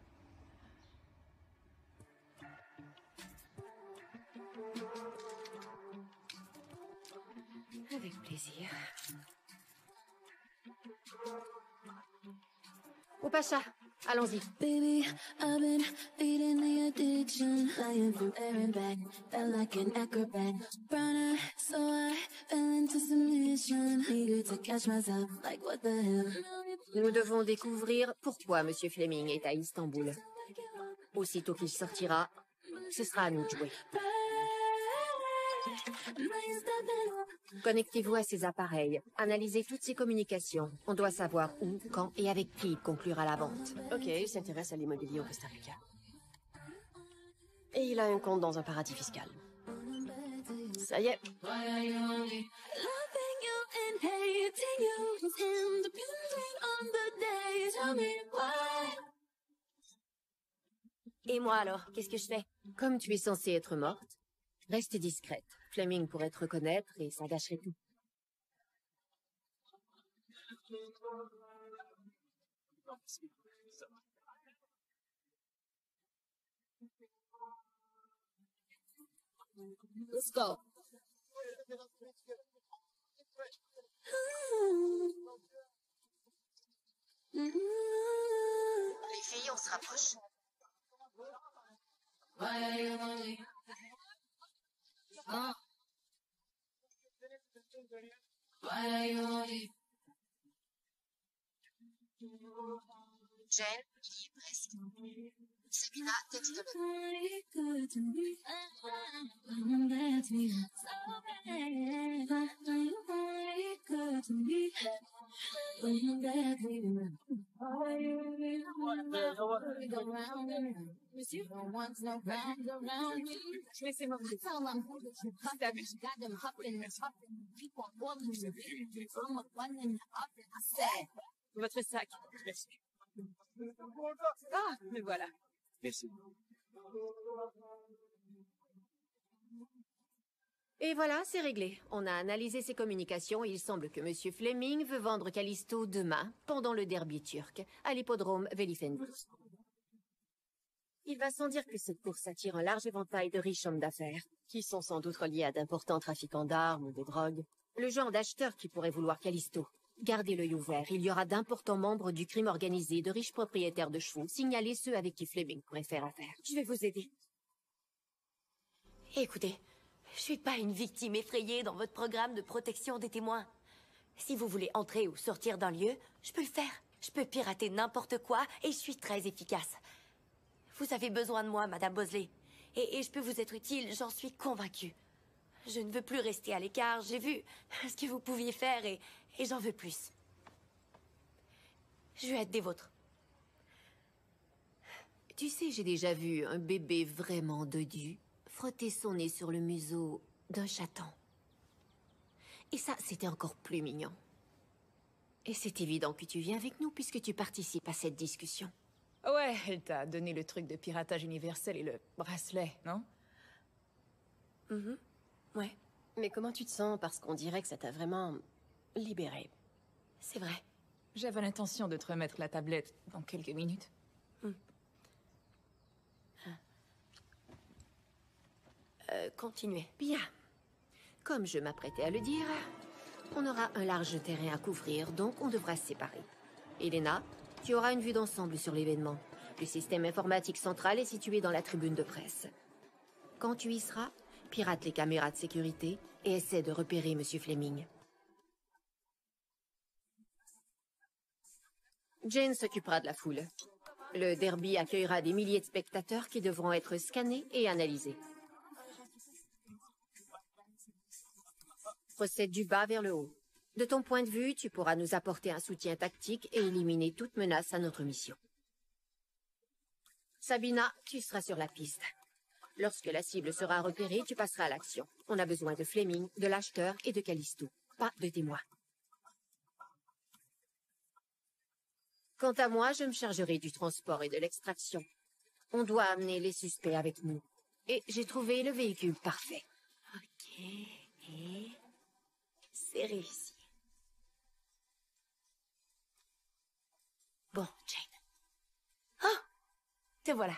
Avec plaisir. Au Pacha, allons-y. Baby, I've been feeding the addiction, lying from there and back, felt like an acrobat. Brown eye, so I fell into submission, eager to catch myself, like what the hell. Nous devons découvrir pourquoi Monsieur Fleming est à Istanbul. Aussitôt qu'il sortira, ce sera à nous de jouer. Connectez-vous à ces appareils. Analysez toutes ces communications. On doit savoir où, quand et avec qui il conclura la vente. Ok, il s'intéresse à l'immobilier au Costa Rica. Et il a un compte dans un paradis fiscal. Ça y est. Et moi alors, qu'est-ce que je fais? Comme tu es censée être morte, reste discrète. Fleming pourrait te reconnaître et ça gâcherait tout. Let's go. Les filles, on se rapproche. Jane, il y est presque. Sabina, Monsieur, laissez-moi vous Votre sac. Ah, me voilà. Merci. Et voilà, c'est réglé. On a analysé ses communications et il semble que Monsieur Fleming veut vendre Callisto demain, pendant le derby turc, à l'hippodrome Velifendi. Il va sans dire que cette course attire un large éventail de riches hommes d'affaires, qui sont sans doute reliés à d'importants trafiquants d'armes ou de drogue. Le genre d'acheteurs qui pourrait vouloir Callisto. Gardez l'œil ouvert, il y aura d'importants membres du crime organisé, de riches propriétaires de chevaux. Signalez ceux avec qui Fleming pourrait faire affaire. Je vais vous aider. Écoutez, je suis pas une victime effrayée dans votre programme de protection des témoins. Si vous voulez entrer ou sortir d'un lieu, je peux le faire. Je peux pirater n'importe quoi et je suis très efficace. Vous avez besoin de moi, Madame Bosley. Et je peux vous être utile, j'en suis convaincue. Je ne veux plus rester à l'écart, j'ai vu ce que vous pouviez faire et j'en veux plus. Je veux être des vôtres. Tu sais, j'ai déjà vu un bébé vraiment dodu frotter son nez sur le museau d'un chaton. Et ça, c'était encore plus mignon. Et c'est évident que tu viens avec nous puisque tu participes à cette discussion. Ouais, elle t'a donné le truc de piratage universel et le bracelet, non? Ouais. Mais comment tu te sens? Parce qu'on dirait que ça t'a vraiment libérée. C'est vrai. J'avais l'intention de te remettre la tablette dans quelques minutes. continuez. Bien. Comme je m'apprêtais à le dire, on aura un large terrain à couvrir, donc on devra se séparer. Elena, tu auras une vue d'ensemble sur l'événement. Le système informatique central est situé dans la tribune de presse. Quand tu y seras, pirate les caméras de sécurité et essaie de repérer Monsieur Fleming. Jane s'occupera de la foule. Le derby accueillera des milliers de spectateurs qui devront être scannés et analysés. Procède du bas vers le haut. De ton point de vue, tu pourras nous apporter un soutien tactique et éliminer toute menace à notre mission. Sabina, tu seras sur la piste. Lorsque la cible sera repérée, tu passeras à l'action. On a besoin de Fleming, de l'acheteur et de Callisto. Pas de témoins. Quant à moi, je me chargerai du transport et de l'extraction. On doit amener les suspects avec nous. Et j'ai trouvé le véhicule parfait. Ok, et... c'est réussi. Bon, Jane. Ah! Te voilà.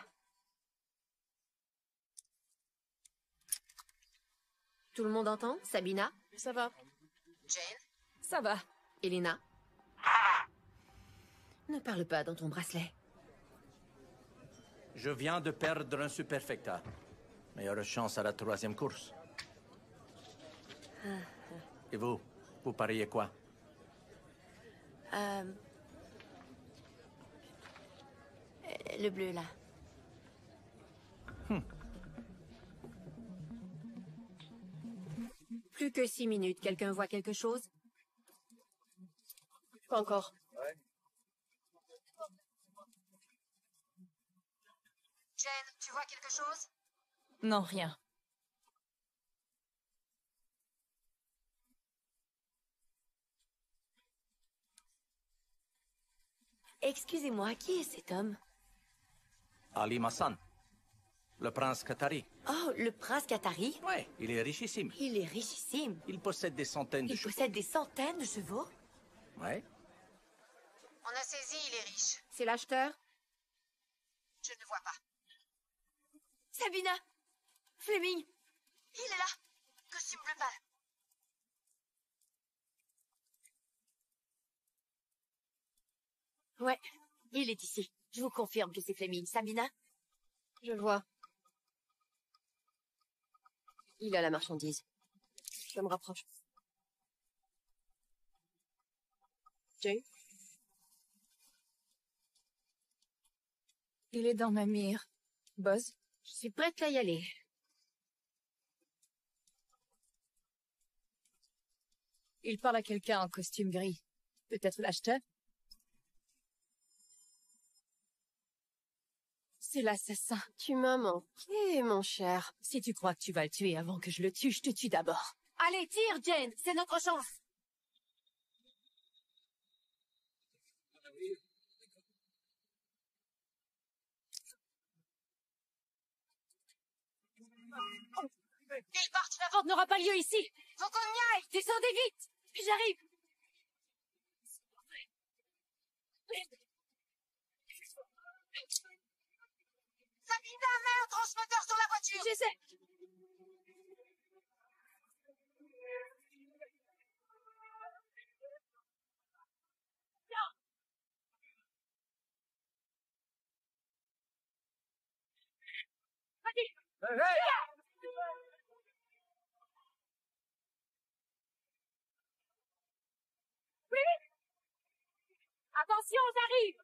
Tout le monde entend? Sabina? Ça va. Jane? Ça va. Elena? Ne parle pas dans ton bracelet. Je viens de perdre un superfecta. Meilleure chance à la 3e course. Et vous? Vous pariez quoi? Le bleu, là. Plus que 6 minutes. Quelqu'un voit quelque chose? Pas encore. Jane, tu vois quelque chose? Non, rien. Excusez-moi, qui est cet homme? Ali Massan. Le prince Qatari. Oh, le prince Qatari? Ouais, il est richissime. Il est richissime. Il possède des centaines de Il chevaux. possède des centaines de chevaux? Ouais. On a saisi, il est riche. C'est l'acheteur? Je ne vois pas. Sabina! Fleming! Il est là. Costume bleu pâle. Ouais, il est ici. Je vous confirme que c'est Fleming. Sabina? Je le vois. Il a la marchandise. Je me rapproche. Jane? Il est dans ma mire. Buzz? Je suis prête à y aller. Il parle à quelqu'un en costume gris. Peut-être l'acheteur? C'est l'assassin. Tu m'as manqué, mon cher. Si tu crois que tu vas le tuer avant que je le tue, je te tue d'abord. Allez, tire, Jane! C'est notre chance! Ils partent, la vente n'aura pas lieu ici. Faut qu'on y aille. Descendez vite. J'arrive. Sabina, mets un transmetteur sur la voiture. J'essaie. Attention, j'arrive.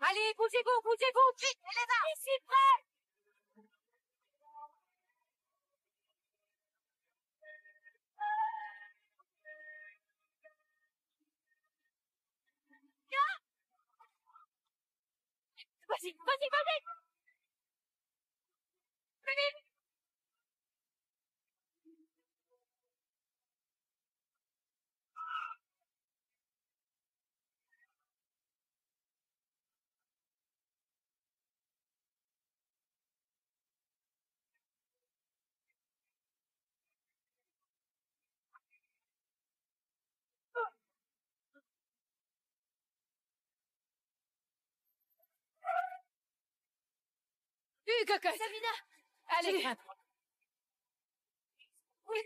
Allez, bougez-vous, bougez-vous. Vite, Elena. Ici, prêt. Vas-y, vas-y, vas-y. Venez. Salut, cocotte. Sabina. Allez, grimpe. Oui.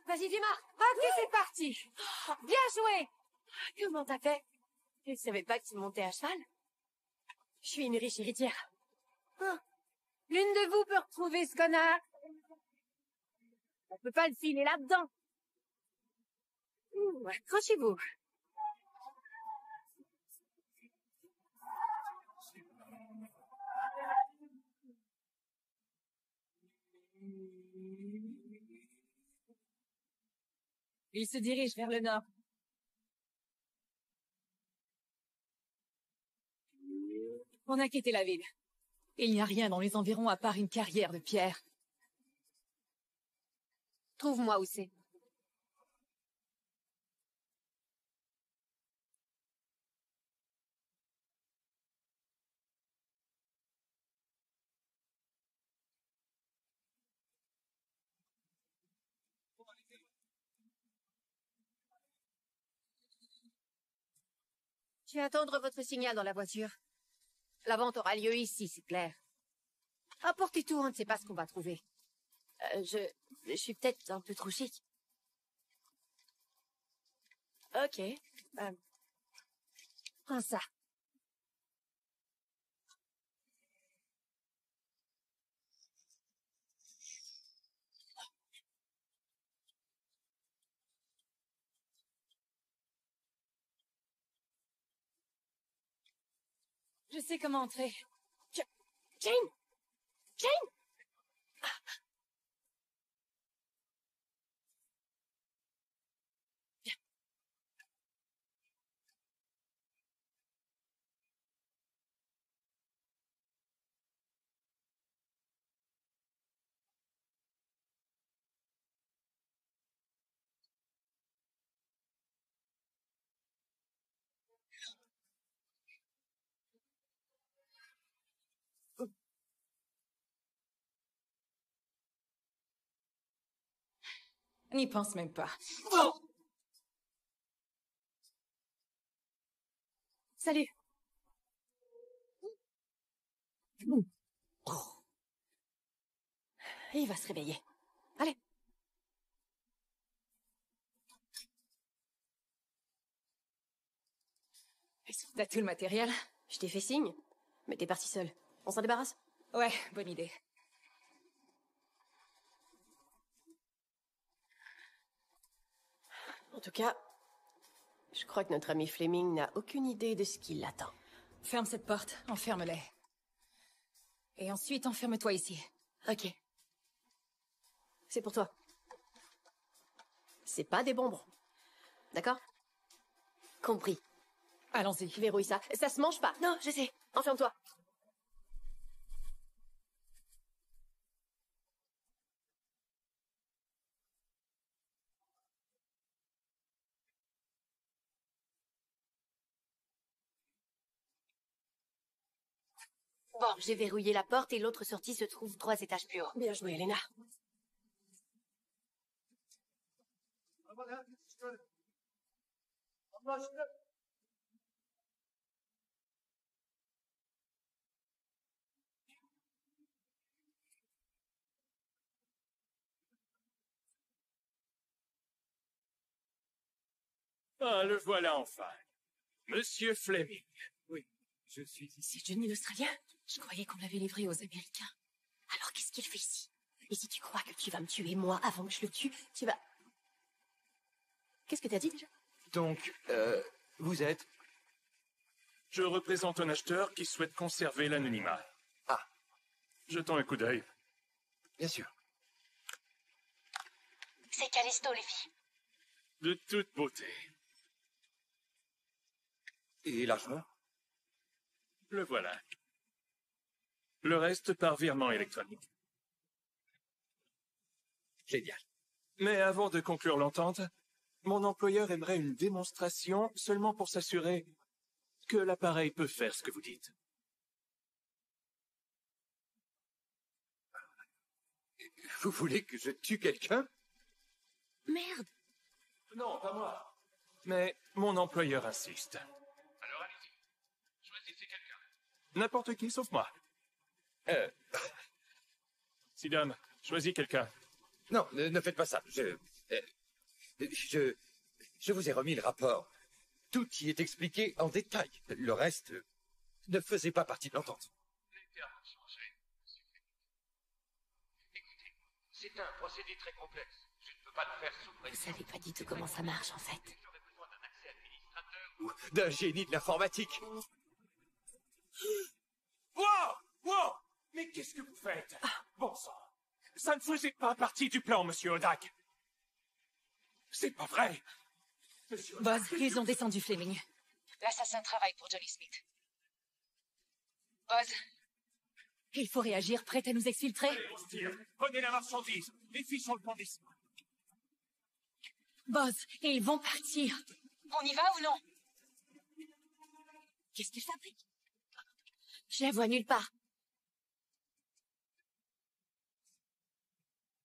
Vas-y, démarre. Ok, c'est parti. Bien joué. Comment t'as fait? Je savais pas que tu montais à cheval. Je suis une riche héritière. Oh. L'une de vous peut retrouver ce connard. On peut pas le filer là-dedans. Accrochez-vous. Il se dirige vers le nord. On a quitté la ville. Il n'y a rien dans les environs à part une carrière de pierre. Trouve-moi où c'est. Je vais attendre votre signal dans la voiture. La vente aura lieu ici, c'est clair. Apportez tout, on ne sait pas ce qu'on va trouver. Je suis peut-être un peu trop chic. Ok. Prends ça. Je sais comment entrer. Jane! Jane! N'y pense même pas. Salut. Il va se réveiller. Allez. T'as tout le matériel? Je t'ai fait signe, mais t'es parti seul. On s'en débarrasse? Ouais, bonne idée. En tout cas, je crois que notre ami Fleming n'a aucune idée de ce qui l'attend. Ferme cette porte, enferme-les. Et ensuite, enferme-toi ici. Ok. C'est pour toi. C'est pas des bonbons. D'accord? Compris. Allons-y. Verrouille ça. Ça se mange pas. Non, je sais. Enferme-toi. Bon, j'ai verrouillé la porte et l'autre sortie se trouve 3 étages plus haut. Bien joué, Elena. Ah, le voilà enfin. Monsieur Fleming. Oui, je suis ici. C'est Johnny l'Australien? Je croyais qu'on l'avait livré aux Américains. Alors qu'est-ce qu'il fait ici? Et si tu crois que tu vas me tuer moi avant que je le tue, tu vas... Qu'est-ce que t'as dit déjà? Donc, vous êtes... Je représente un acheteur qui souhaite conserver l'anonymat. Ah. Jetons un coup d'œil. Bien sûr. C'est Callisto, les filles. De toute beauté. Et l'argent? Le voilà. Le reste par virement électronique. Génial. Mais avant de conclure l'entente, mon employeur aimerait une démonstration seulement pour s'assurer que l'appareil peut faire ce que vous dites. Vous voulez que je tue quelqu'un? Merde. Non, pas moi. Mais mon employeur insiste. Alors allez-y. Choisissez quelqu'un. N'importe qui sauf moi. Sidon, choisis quelqu'un. Non, ne faites pas ça. Je vous ai remis le rapport. Tout y est expliqué en détail. Le reste ne faisait pas partie de l'entente. C'est un procédé très complexe. Je ne peux pas le faire sous Vous pression. savez pas du tout comment ça marche, en fait. Ou d'un génie de l'informatique. Wow! Wow! Mais qu'est-ce que vous faites? Bon sang. Ça ne faisait pas partie du plan, monsieur Odak. C'est pas vrai. Monsieur Odak. Buzz, ils ont descendu Fleming. L'assassin travaille pour Johnny Smith. Buzz, Il faut réagir, prête à nous exfiltrer? Allez, on se tire. Prenez la marchandise. Les filles sont le bandisme. Buzz, ils vont partir. on y va ou non? Qu'est-ce qu'ils fabriquent? Je la vois nulle part.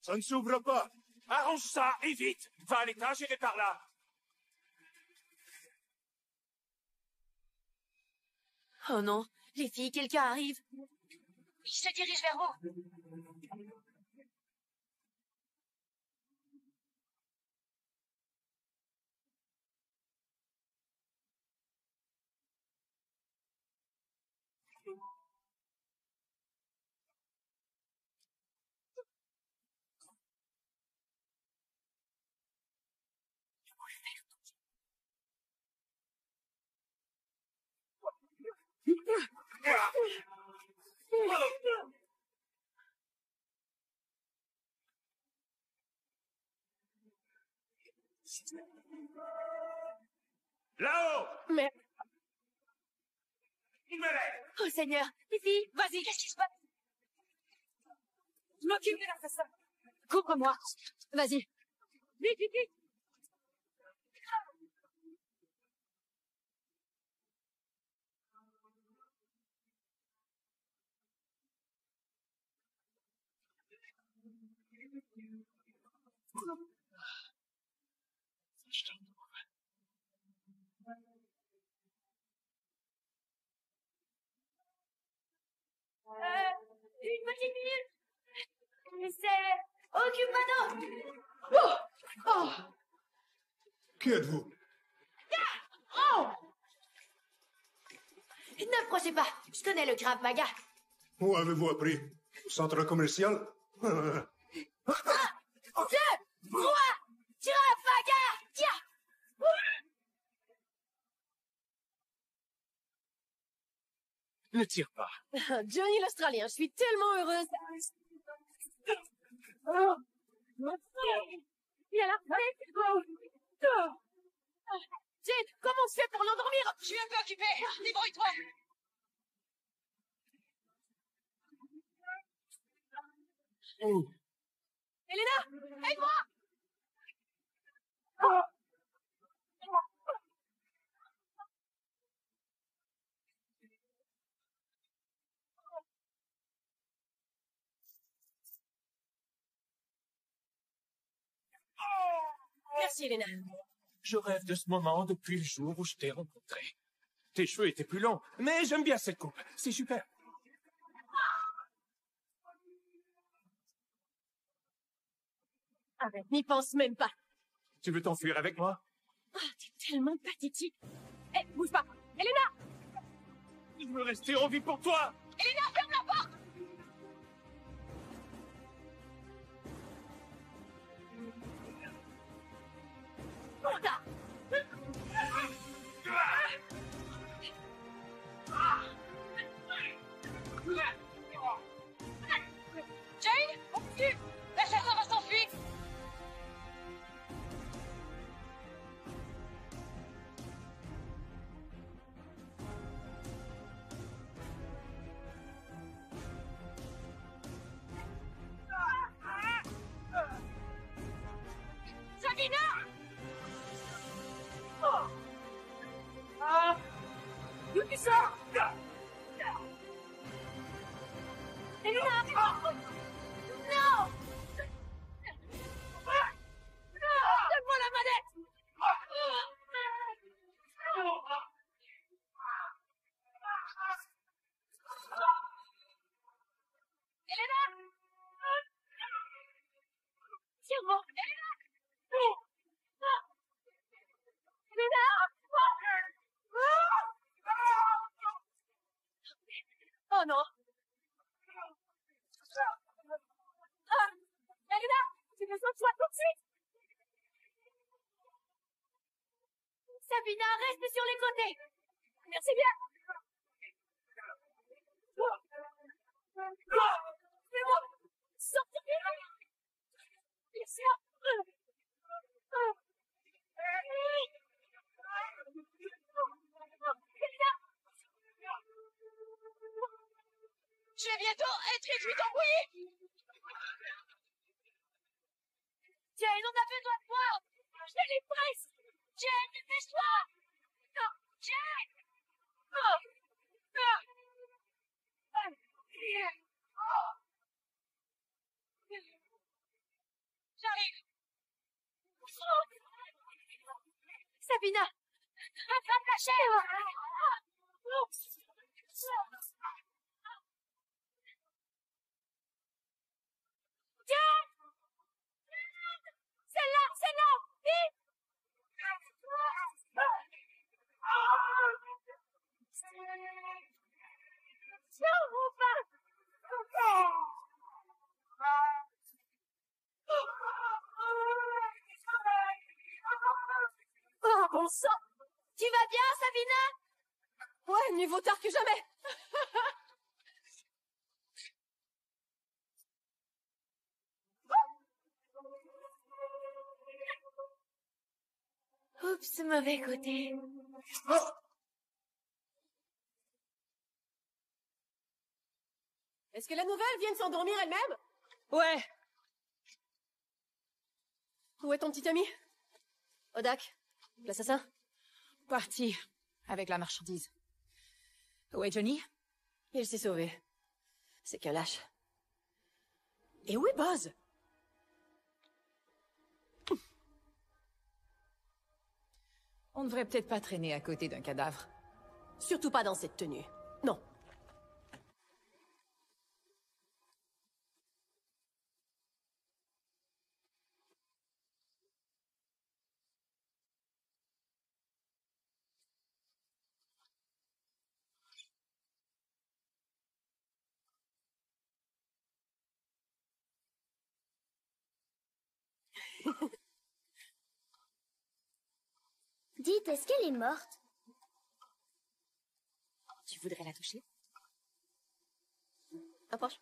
Ça ne s'ouvre pas. Arrange ça, et vite. Va à l'étage, j'irai par là. Oh non, les filles, quelqu'un arrive. Il se dirige vers vous. Là-haut! Mais... Il me l'aide! Oh Seigneur, les filles, Vas-y, qu'est-ce qui se passe? Je m'occupe de l'assassin. Couvre-moi. Vas-y. Vite, vite, vite. Une petite minute. C'est Occupado. Qui êtes-vous? Oh! Ne approchez pas, je connais le Krav Maga. Où avez-vous appris? Au centre commercial? 2, 3, Krav Maga! Tiens! Ne tire pas. Johnny l'Australien, je suis tellement heureuse. Il a la tête. Jade, comment on se fait pour l'endormir? Je suis un peu occupé. Débrouille-toi. Elena, aide-moi! Merci, Elena. Je rêve de ce moment depuis le jour où je t'ai rencontré. Tes cheveux étaient plus longs, mais j'aime bien cette coupe. C'est super. Arrête, n'y pense même pas. Tu veux t'enfuir avec moi? Ah, t'es tellement pathétique. Eh, bouge pas. Elena! Je veux rester en vie pour toi! Elena, ferme la porte. Jane, on tue. L'assassin va s'enfuir. Sabina! D'où tu sors? Elena! Non! Donne-moi la manette! Elena! besoin de toi tout de suite. Sabina, reste sur les côtés. Merci bien. C'est bon. Sortez de là. Bien sûr. Je vais bientôt être réduite en bouillie. Jane, on a besoin de toi. Je les presse. Jane, dépêche-toi. Non, Jane. J'arrive. Sabina, attrape la chèvre. Celle-là, celle-là, vite. Oh, bon sang. Tu vas bien, Sabina? Ouais, mieux vaut tard que jamais. Oups, mauvais côté. Est-ce que la nouvelle vient de s'endormir elle-même? Ouais. Où est ton petit ami? Odak, l'assassin? Parti, avec la marchandise. Où est Johnny? Il s'est sauvé. C'est qu'un lâche. Et où est Buzz? On ne devrait peut-être pas traîner à côté d'un cadavre. Surtout pas dans cette tenue. Non. Dites, est-ce qu'elle est morte? Tu voudrais la toucher? Approche.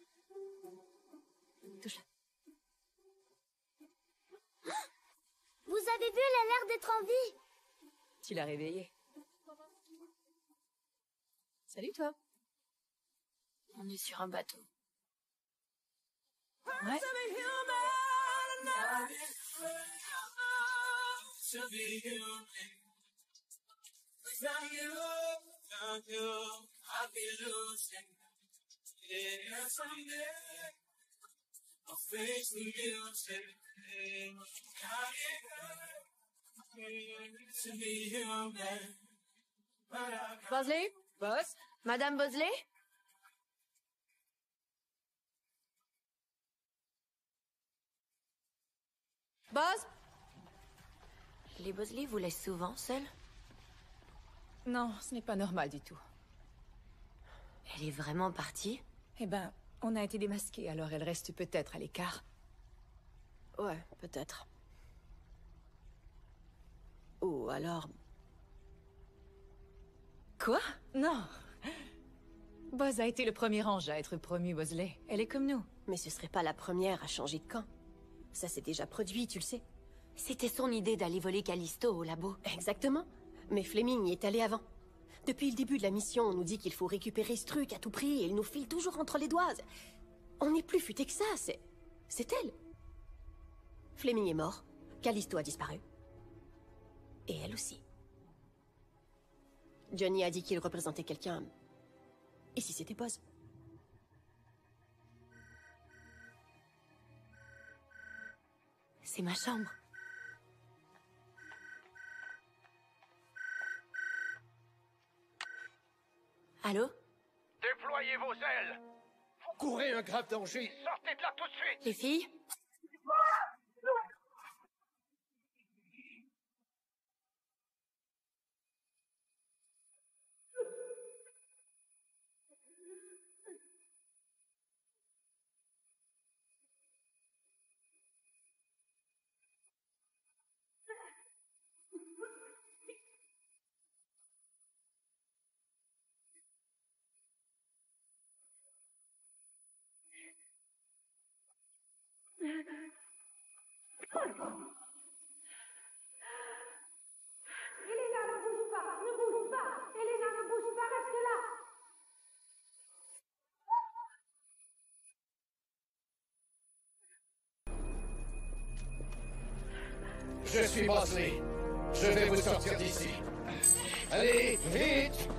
Touche-la. Vous avez vu, elle a l'air d'être en vie. Tu l'as réveillée. Salut, toi. On est sur un bateau. Ouais. Bosley? Boss? Madame Bosley? Buzz? Les Bosley vous laissent souvent seuls? Non, ce n'est pas normal du tout. Elle est vraiment partie? Eh ben, on a été démasqués, alors elle reste peut-être à l'écart. Ouais, peut-être. Ou alors... Quoi? Non. Buzz a été le premier ange à être promu, Bosley. Elle est comme nous. Mais ce serait pas la première à changer de camp. Ça s'est déjà produit, tu le sais. C'était son idée d'aller voler Callisto au labo. Exactement. Mais Fleming y est allé avant. Depuis le début de la mission, on nous dit qu'il faut récupérer ce truc à tout prix et il nous file toujours entre les doigts. On n'est plus futé que ça, c'est elle. Fleming est mort, Callisto a disparu. Et elle aussi. Johnny a dit qu'il représentait quelqu'un. Et si c'était Buzz? C'est ma chambre. Allô? Déployez vos ailes! Vous courez un grave danger! Sortez de là tout de suite! Les filles? Elena, ne bouge pas, ne bouge pas. Elena, ne bouge pas, reste là. Je suis Bosley. Je vais vous sortir d'ici. Allez, vite!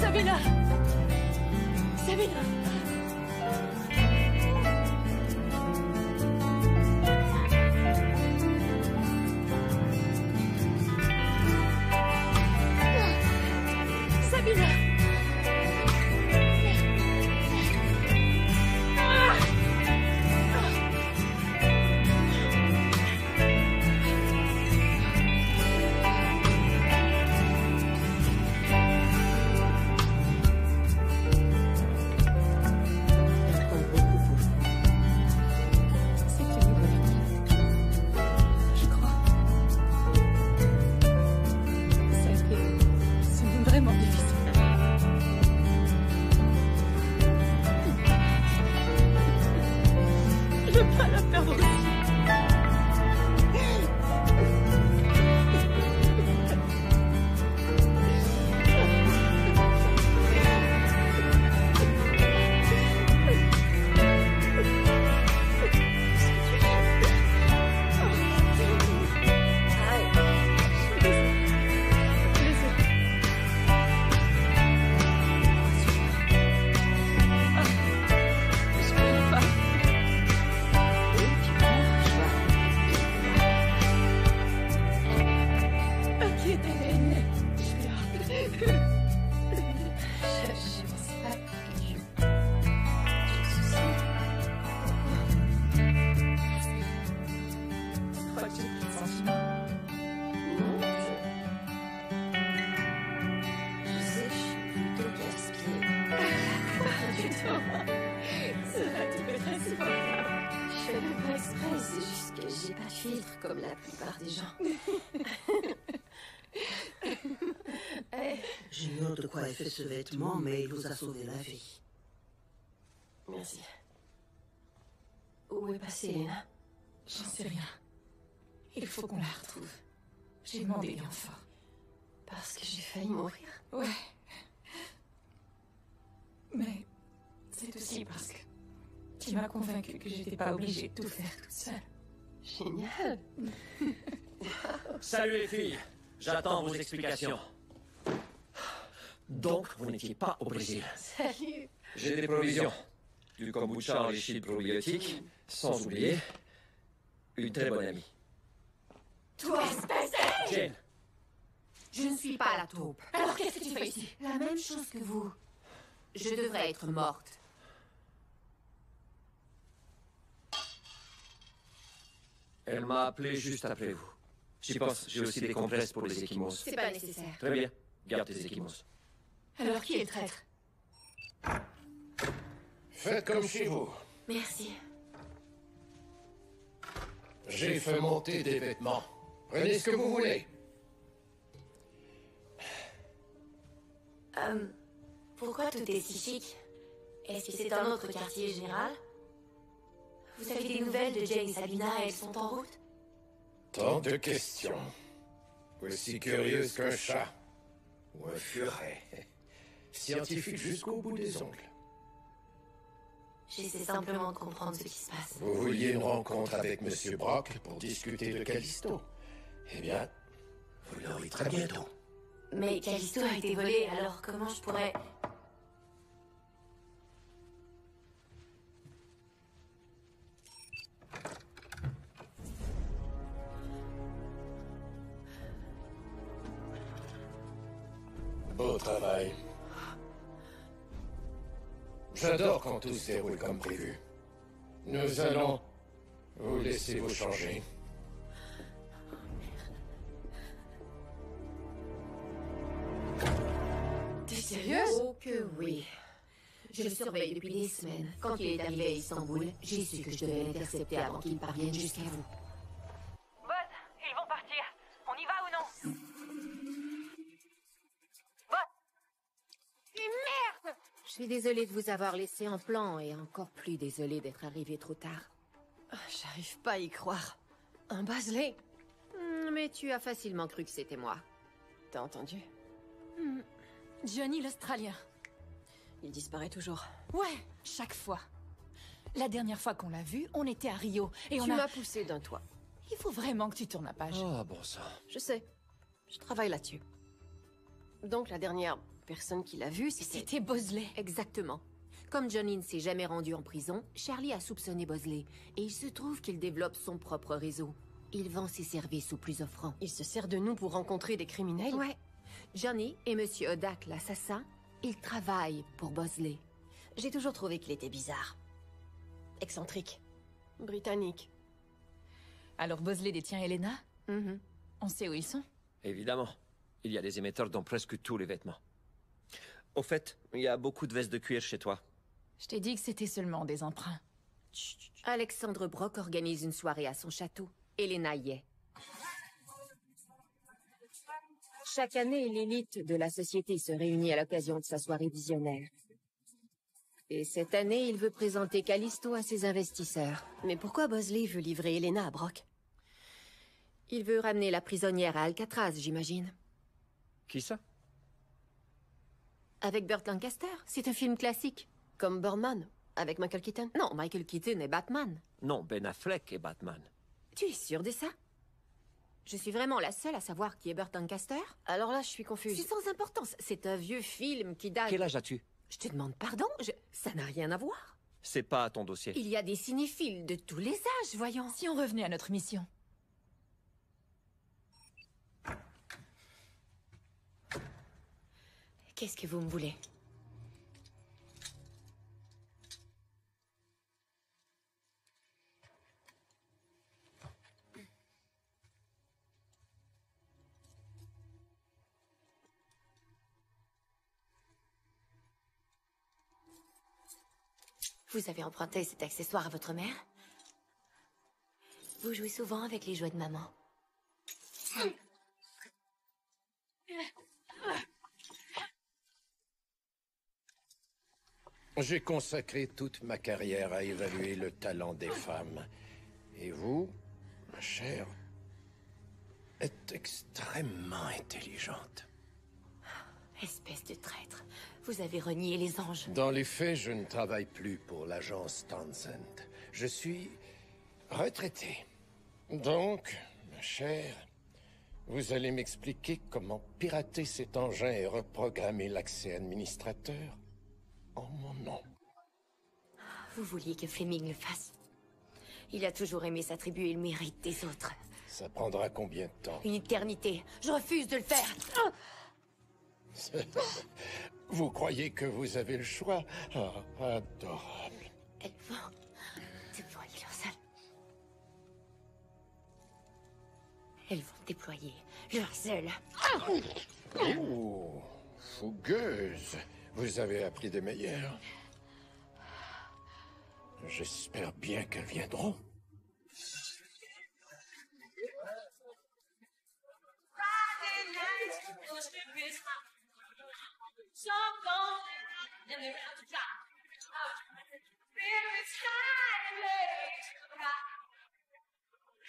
Sabina! Sabina! Sabina! Comme la plupart des gens. J'ignore de quoi est fait ce vêtement, mais il vous a sauvé la vie. Merci. Où est passée Elena? J'en sais rien. Il faut qu'on la retrouve. J'ai demandé bien fort. Parce que j'ai failli mourir. Ouais. Mais c'est aussi parce que tu m'as convaincu que j'étais pas obligée de tout faire toute seule. Génial. Salut les filles, j'attends vos explications. Donc, vous n'étiez pas au Brésil. Salut. J'ai des provisions. Du kombucha enrichi de probiotiques, sans oublier une très bonne amie. Toi, espèce de... Jane. Je ne suis pas la taupe. Alors qu'est-ce que tu fais ici? La même chose que vous. Je devrais être morte. Elle m'a appelé juste après vous. J'y pense, j'ai aussi des compresses pour les échymoses. C'est pas nécessaire. Très bien, garde tes échymoses. Alors qui est le traître? Faites comme chez vous. Merci. J'ai fait monter des vêtements. Prenez ce que vous voulez. Pourquoi tout est si chic? Est-ce que c'est un autre quartier général? Vous avez des nouvelles de Jane et Sabina? Elles sont en route? Tant de questions. Aussi curieuse qu'un chat. Ou un furet. Scientifique jusqu'au bout des ongles. J'essaie simplement de comprendre ce qui se passe. Vous vouliez une rencontre avec Monsieur Brock pour discuter de Callisto. Eh bien, vous l'aurez très bientôt. Mais Callisto a été volé, alors comment je pourrais... Beau travail. J'adore quand tout se déroule comme prévu. Nous allons vous laisser vous changer. T'es sérieuse? Oh que oui. Je le surveille depuis des semaines. Quand il est arrivé à Istanbul, j'ai su que je devais l'intercepter avant qu'il parvienne jusqu'à vous. Buzz, ils vont partir. On y va ou non? Buzz! Et merde! Je suis désolée de vous avoir laissé en plan et encore plus désolée d'être arrivée trop tard. J'arrive pas à y croire. Un Bosley? Mais tu as facilement cru que c'était moi. T'as entendu? Johnny l'Australien. Il disparaît toujours. Ouais, chaque fois. La dernière fois qu'on l'a vu, on était à Rio et Tu m'as poussé d'un toit. Il faut vraiment que tu tournes la page. Oh, bon sang. Je sais. Je travaille là-dessus. Donc la dernière personne qui l'a vu, c'était Bosley. Exactement. Comme Johnny ne s'est jamais rendu en prison, Charlie a soupçonné Bosley. Et il se trouve qu'il développe son propre réseau. Il vend ses services aux plus offrants. Il se sert de nous pour rencontrer des criminels? Ouais. Johnny et Monsieur Odak, l'assassin, ils travaillent pour Bosley. J'ai toujours trouvé qu'il était bizarre. Excentrique. Britannique. Alors Bosley détient Elena? On sait où ils sont? Évidemment. Il y a des émetteurs dans presque tous les vêtements. Au fait, il y a beaucoup de vestes de cuir chez toi. Je t'ai dit que c'était seulement des emprunts. Alexandre Brock organise une soirée à son château. Elena y est. Chaque année, l'élite de la société se réunit à l'occasion de sa soirée visionnaire. Et cette année, il veut présenter Callisto à ses investisseurs. Mais pourquoi Bosley veut livrer Elena à Brock? Il veut ramener la prisonnière à Alcatraz, j'imagine. Qui ça? Avec Burt Lancaster. C'est un film classique. Comme Birdman, avec Michael Keaton? Non, Michael Keaton est Batman. Non, Ben Affleck est Batman. Tu es sûr de ça? Je suis vraiment la seule à savoir qui est Burt Lancaster? Alors là, je suis confuse. C'est sans importance. C'est un vieux film qui date... Quel âge as-tu? Je te demande pardon, ça n'a rien à voir. C'est pas à ton dossier. Il y a des cinéphiles de tous les âges, voyons. Si on revenait à notre mission. Qu'est-ce que vous me voulez? Vous avez emprunté cet accessoire à votre mère? Vous jouez souvent avec les jouets de maman. J'ai consacré toute ma carrière à évaluer le talent des femmes. Et vous, ma chère, êtes extrêmement intelligente. Espèce de traître. Vous avez renié les anges. Dans les faits, je ne travaille plus pour l'agence Townsend. Je suis retraité. Donc, ma chère, vous allez m'expliquer comment pirater cet engin et reprogrammer l'accès administrateur en mon nom. Vous vouliez que Fleming le fasse. Il a toujours aimé s'attribuer le mérite des autres. Ça prendra combien de temps? Une éternité. Je refuse de le faire. Vous croyez que vous avez le choix? Ah, adorable. Elles vont déployer leurs ailes. Elles vont déployer leurs ailes. Oh, fougueuse. Vous avez appris des meilleures. J'espère bien qu'elles viendront.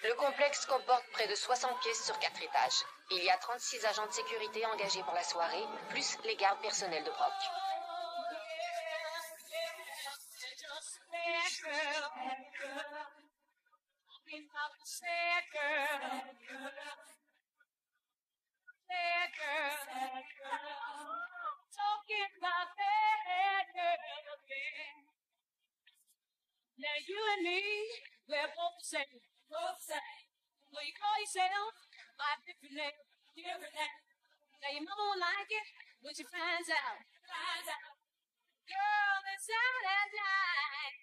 Le complexe comporte près de 60 pièces sur 4 étages. Il y a 36 agents de sécurité engagés pour la soirée, plus les gardes personnels de Brock. Now you and me, we're both the same, both the same. Well, you call yourself my different name, different name. Now your mama won't like it, When she finds out. Girl, that's out at night.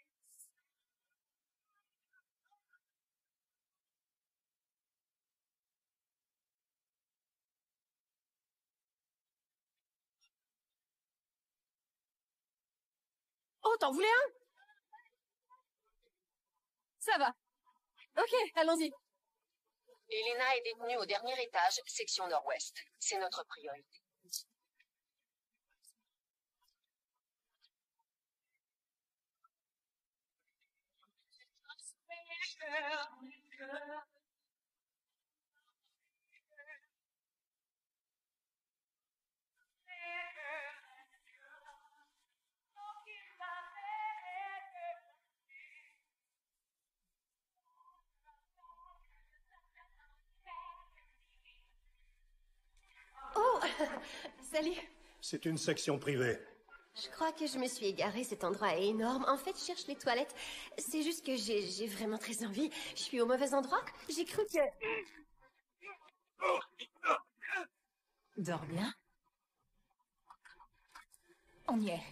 Oh, t'en voulais un? Ça va. Ok, allons-y. Elena est détenue au dernier étage, section nord-ouest. C'est notre priorité. Oh, salut. C'est une section privée. Je crois que je me suis égarée, cet endroit est énorme. En fait, je cherche les toilettes. C'est juste que j'ai vraiment très envie. Je suis au mauvais endroit. J'ai cru que... Dors bien. On y est.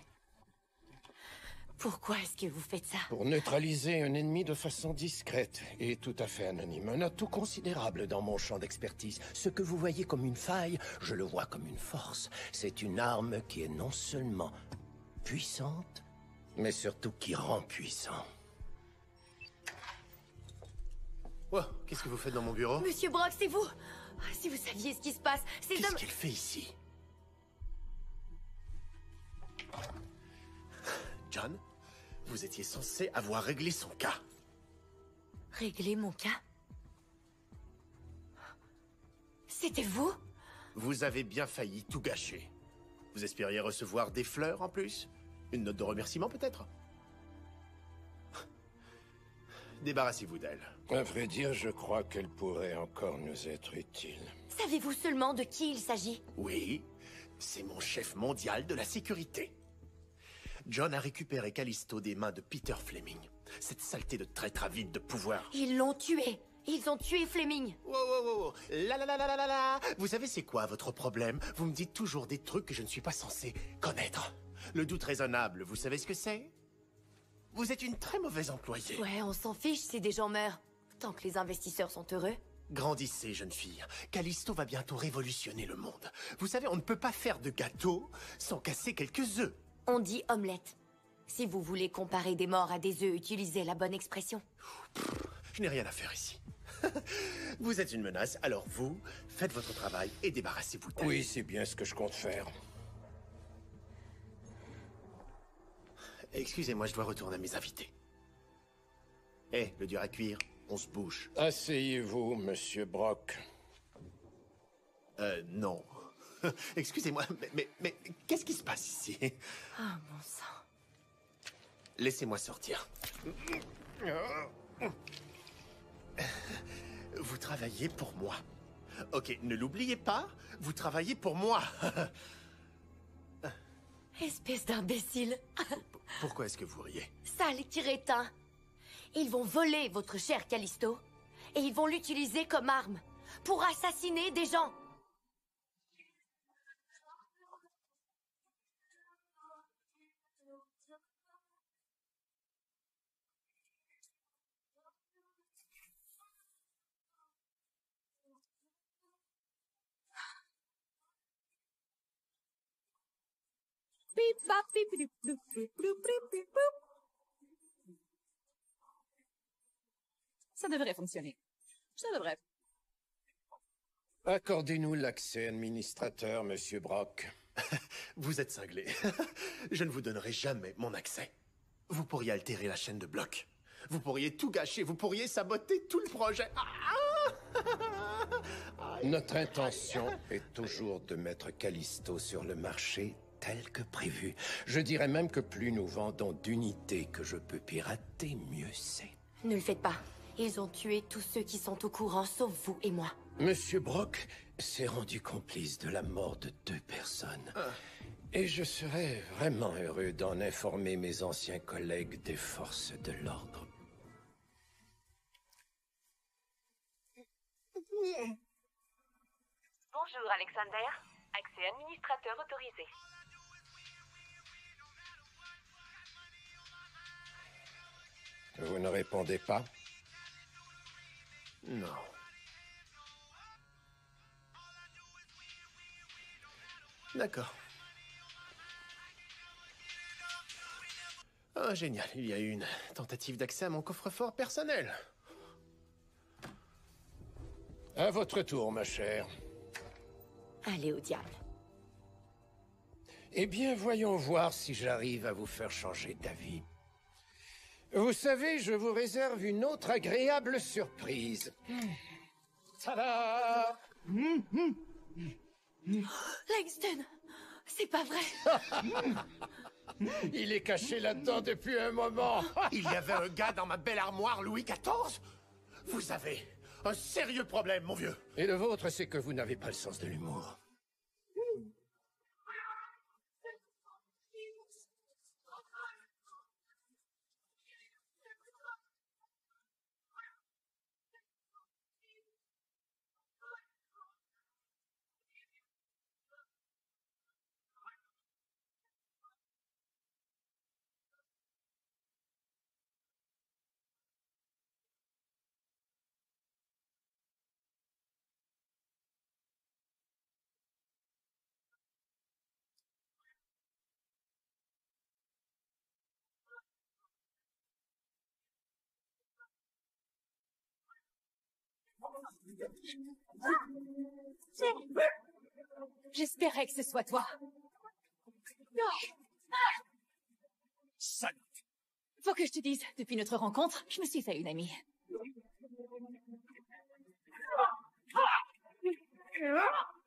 Pourquoi est-ce que vous faites ça? Pour neutraliser un ennemi de façon discrète et tout à fait anonyme. Un atout considérable dans mon champ d'expertise. Ce que vous voyez comme une faille, je le vois comme une force. C'est une arme qui est non seulement puissante, mais surtout qui rend puissant. Oh, qu'est-ce que vous faites dans mon bureau? Monsieur Brock, c'est vous! Si vous saviez ce qui se passe, ces hommes... Qu'est-ce qu'elle fait ici? John, vous étiez censé avoir réglé son cas. Régler mon cas? C'était vous? Vous avez bien failli tout gâcher. Vous espériez recevoir des fleurs en plus? Une note de remerciement peut-être? Débarrassez-vous d'elle. À vrai dire, je crois qu'elle pourrait encore nous être utile. Savez-vous seulement de qui il s'agit? Oui, c'est mon chef mondial de la sécurité. John a récupéré Callisto des mains de Peter Fleming. Cette saleté de traître avide de pouvoir. Ils l'ont tué. Ils ont tué Fleming. Wow, wow, wow, wow. La la la la la la la. Vous savez c'est quoi votre problème? Vous me dites toujours des trucs que je ne suis pas censé connaître. Le doute raisonnable, vous savez ce que c'est? Vous êtes une très mauvaise employée. Ouais, on s'en fiche si des gens meurent. Tant que les investisseurs sont heureux. Grandissez, jeune fille. Callisto va bientôt révolutionner le monde. Vous savez, on ne peut pas faire de gâteau sans casser quelques œufs. On dit omelette. Si vous voulez comparer des morts à des œufs, utilisez la bonne expression. Je n'ai rien à faire ici. Vous êtes une menace, alors vous, faites votre travail et débarrassez-vous d'elle. Oui, c'est bien ce que je compte faire. Excusez-moi, je dois retourner à mes invités. Hé, le dur à cuire, on se bouge. Asseyez-vous, monsieur Brock. Non. Excusez-moi, mais qu'est-ce qui se passe ici? Ah, mon sang. Laissez-moi sortir. Vous travaillez pour moi. Ok, ne l'oubliez pas, vous travaillez pour moi. Espèce d'imbécile. Pourquoi est-ce que vous riez? Sale crétin. Ils vont voler votre cher Callisto et ils vont l'utiliser comme arme pour assassiner des gens. Ça devrait fonctionner. Ça devrait. Accordez-nous l'accès administrateur, monsieur Brock. Vous êtes cinglé. Je ne vous donnerai jamais mon accès. Vous pourriez altérer la chaîne de blocs. Vous pourriez tout gâcher. Vous pourriez saboter tout le projet. Notre intention est toujours de mettre Callisto sur le marché tel que prévu. Je dirais même que plus nous vendons d'unités que je peux pirater, mieux c'est. Ne le faites pas. Ils ont tué tous ceux qui sont au courant, sauf vous et moi. Monsieur Brock s'est rendu complice de la mort de 2 personnes. Et je serais vraiment heureux d'en informer mes anciens collègues des forces de l'ordre. Bonjour, Alexander. Accès administrateur autorisé. Vous ne répondez pas? Non. D'accord. Ah, génial. Il y a eu une tentative d'accès à mon coffre-fort personnel. À votre tour, ma chère. Allez au diable. Eh bien, voyons voir si j'arrive à vous faire changer d'avis. Vous savez, je vous réserve une autre agréable surprise. Tada! Langston, c'est pas vrai. Il est caché là-dedans depuis un moment. Il y avait un gars dans ma belle armoire Louis XIV? Vous avez un sérieux problème, mon vieux. Et le vôtre, c'est que vous n'avez pas le sens de l'humour. J'espérais que ce soit toi. Salope. Faut que je te dise, depuis notre rencontre, je me suis fait une amie.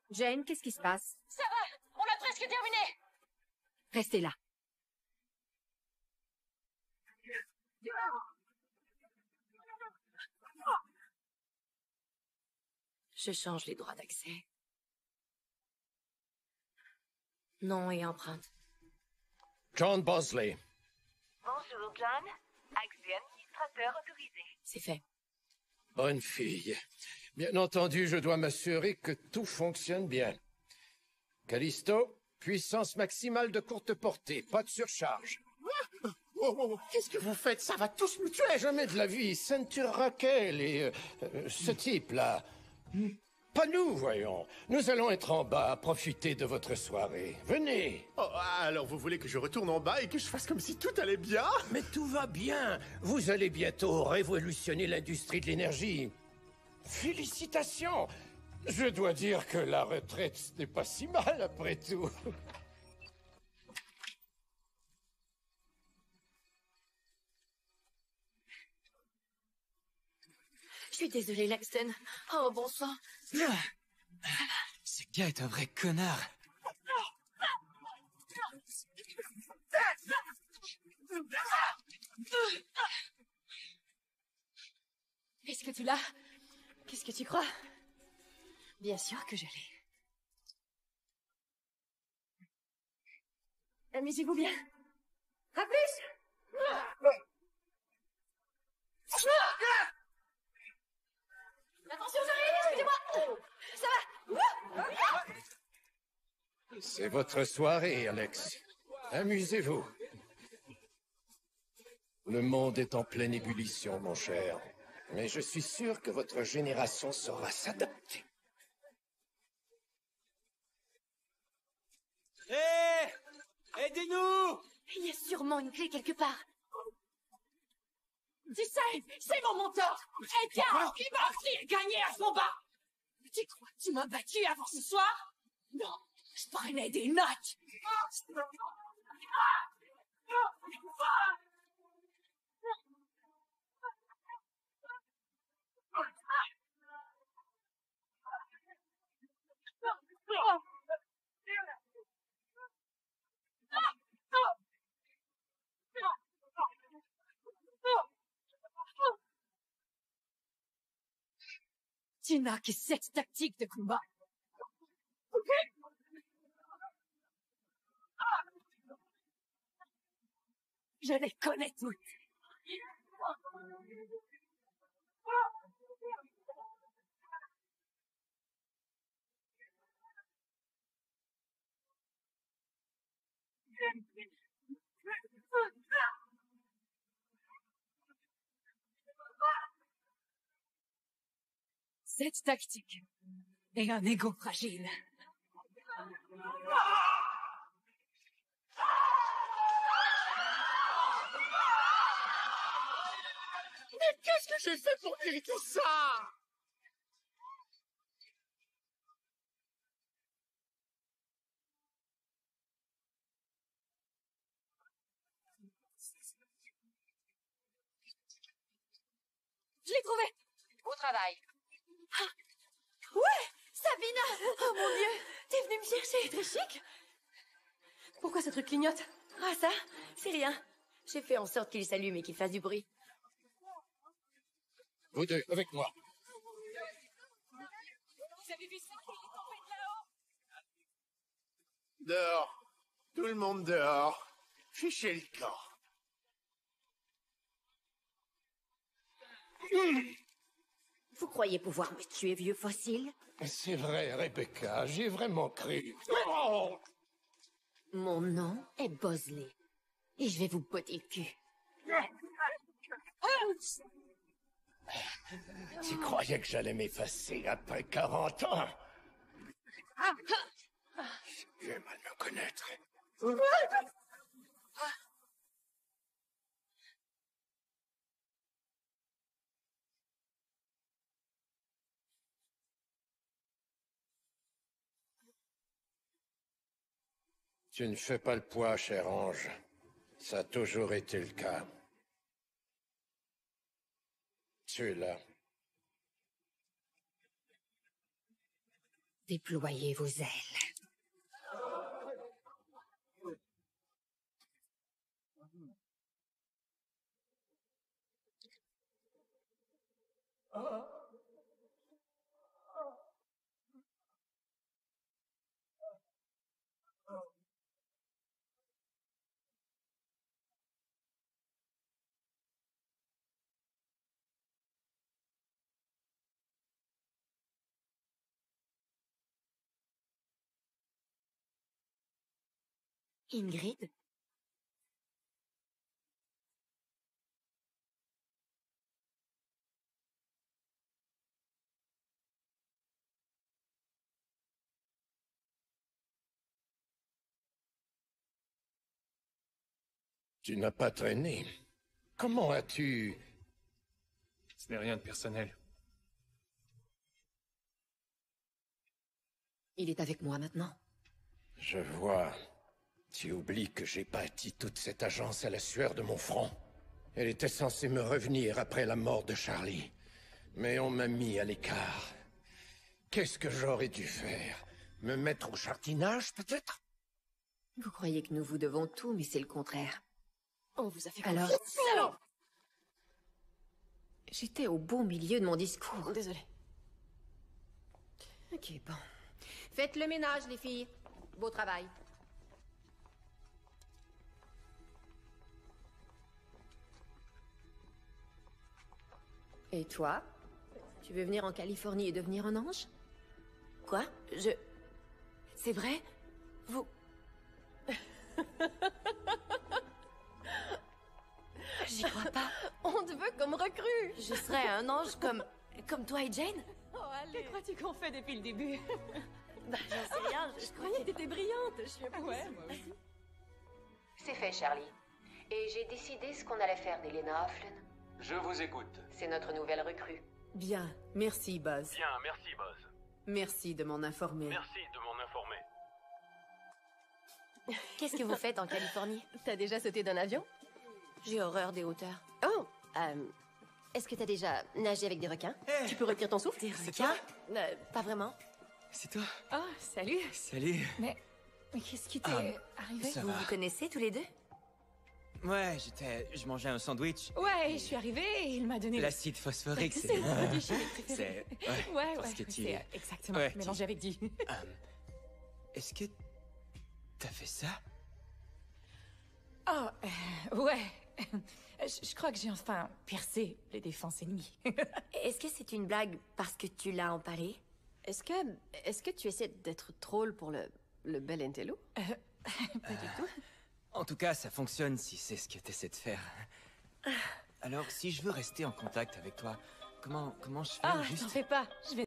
Jane, qu'est-ce qui se passe? Ça va, on a presque terminé. Restez là. Je change les droits d'accès. Nom et empreinte. John Bosley. Bonjour, John. Accès administrateur autorisé. C'est fait. Bonne fille. Bien entendu, je dois m'assurer que tout fonctionne bien. Callisto, puissance maximale de courte portée, pas de surcharge. Qu'est-ce que vous faites? Ça va tous me tuer. Jamais de la vie, ceinture Raquel et ce type-là. Pas nous, voyons. Nous allons être en bas, profiter de votre soirée. Venez. Oh, alors vous voulez que je retourne en bas et que je fasse comme si tout allait bien? Mais tout va bien. Vous allez bientôt révolutionner l'industrie de l'énergie. Félicitations. Je dois dire que la retraite, ce n'est pas si mal après tout. Je suis désolée, Langston. Oh, bon sang. Ce gars est un vrai connard. Est-ce que tu l'as? Qu'est-ce que tu crois? Bien sûr que je l'ai. Amusez-vous bien. À plus! Attention, j'arrive! Excusez-moi! Ça va? C'est votre soirée, Alex. Amusez-vous. Le monde est en pleine ébullition, mon cher. Mais je suis sûr que votre génération saura s'adapter. Hé! Aidez-nous! Il y a sûrement une clé quelque part. Tu sais, c'est mon mentor. Edgar, il m'a appris à gagner à son bar. Tu crois que tu m'as battu avant ce soir? Non, je prenais des notes. Tu n'as que 7 tactiques de combat. Ok? Je les connais toutes. Cette tactique et un ego fragile. Mais qu'est-ce que j'ai fait pour mériter ça? Je l'ai trouvé! Au travail. Ouais! Sabina! Oh mon Dieu! T'es venue me chercher! Très chic! Pourquoi ce truc clignote? Ah ça? C'est rien. J'ai fait en sorte qu'il s'allume et qu'il fasse du bruit. Vous deux, avec moi. Vous avez vu ça? Il est tombé de là-haut! Dehors. Tout le monde dehors. Fichez le camp. Vous croyez pouvoir me tuer, vieux fossile? C'est vrai, Rebecca, j'ai vraiment cru. Oh! Mon nom est Bosley. Et je vais vous botter le cul. Tu croyais que j'allais m'effacer après 40 ans? J'ai mal me connaître. Tu ne fais pas le poids, cher ange. Ça a toujours été le cas. Tu es là. Déployez vos ailes. Ingrid? Tu n'as pas traîné. Comment as-tu... Ce n'est rien de personnel. Il est avec moi maintenant. Je vois. Tu oublies que j'ai bâti toute cette agence à la sueur de mon front. Elle était censée me revenir après la mort de Charlie. Mais on m'a mis à l'écart. Qu'est-ce que j'aurais dû faire? Me mettre au jardinage, peut-être? Vous croyez que nous vous devons tout, mais c'est le contraire. On vous a fait Alors... confiance. J'étais au beau milieu de mon discours. Désolée. Ok, bon. Faites le ménage, les filles. Beau travail. Et toi? Tu veux venir en Californie et devenir un ange? Quoi? C'est vrai? Vous... J'y crois pas. On te veut comme recrue. Je serais un ange comme toi et Jane? Oh, allez. Que crois-tu qu'on fait depuis le début? Bah, j'en sais rien. Je croyais que t'étais brillante. Je suis impressionnée. Ouais, moi aussi. C'est fait, Charlie. Et j'ai décidé ce qu'on allait faire d'Elena Hofflin. Je vous écoute. C'est notre nouvelle recrue. Bien, merci Buzz. Bien, merci Buzz. Merci de m'en informer. Merci de m'en informer. Qu'est-ce que vous faites en Californie? T'as déjà sauté d'un avion? J'ai horreur des hauteurs. Oh, est-ce que t'as déjà nagé avec des requins? Tu peux retenir ton souffle? Des requins? Pas vraiment. C'est toi? Oh, salut. Salut. Mais qu'est-ce qui t'est arrivé? ça Vous va. vous connaissez tous les deux? Ouais, je mangeais un sandwich. Ouais, je suis arrivée et il m'a donné... L'acide phosphorique, C'est le produit chimique préféré. C'est... Ouais, parce que tu... c'est exactement Ouais, mélangé avec du... Est-ce que... T'as fait ça? Oh, ouais. Je crois que j'ai enfin percé les défenses ennemies. Est-ce que c'est une blague parce que tu l'as empalé? Est-ce que tu essaies d'être troll pour le bel intello? Pas du tout. En tout cas, ça fonctionne si c'est ce que t'essaies de faire. Alors, si je veux rester en contact avec toi, comment je fais Ah, juste... t'en fais pas. Je vais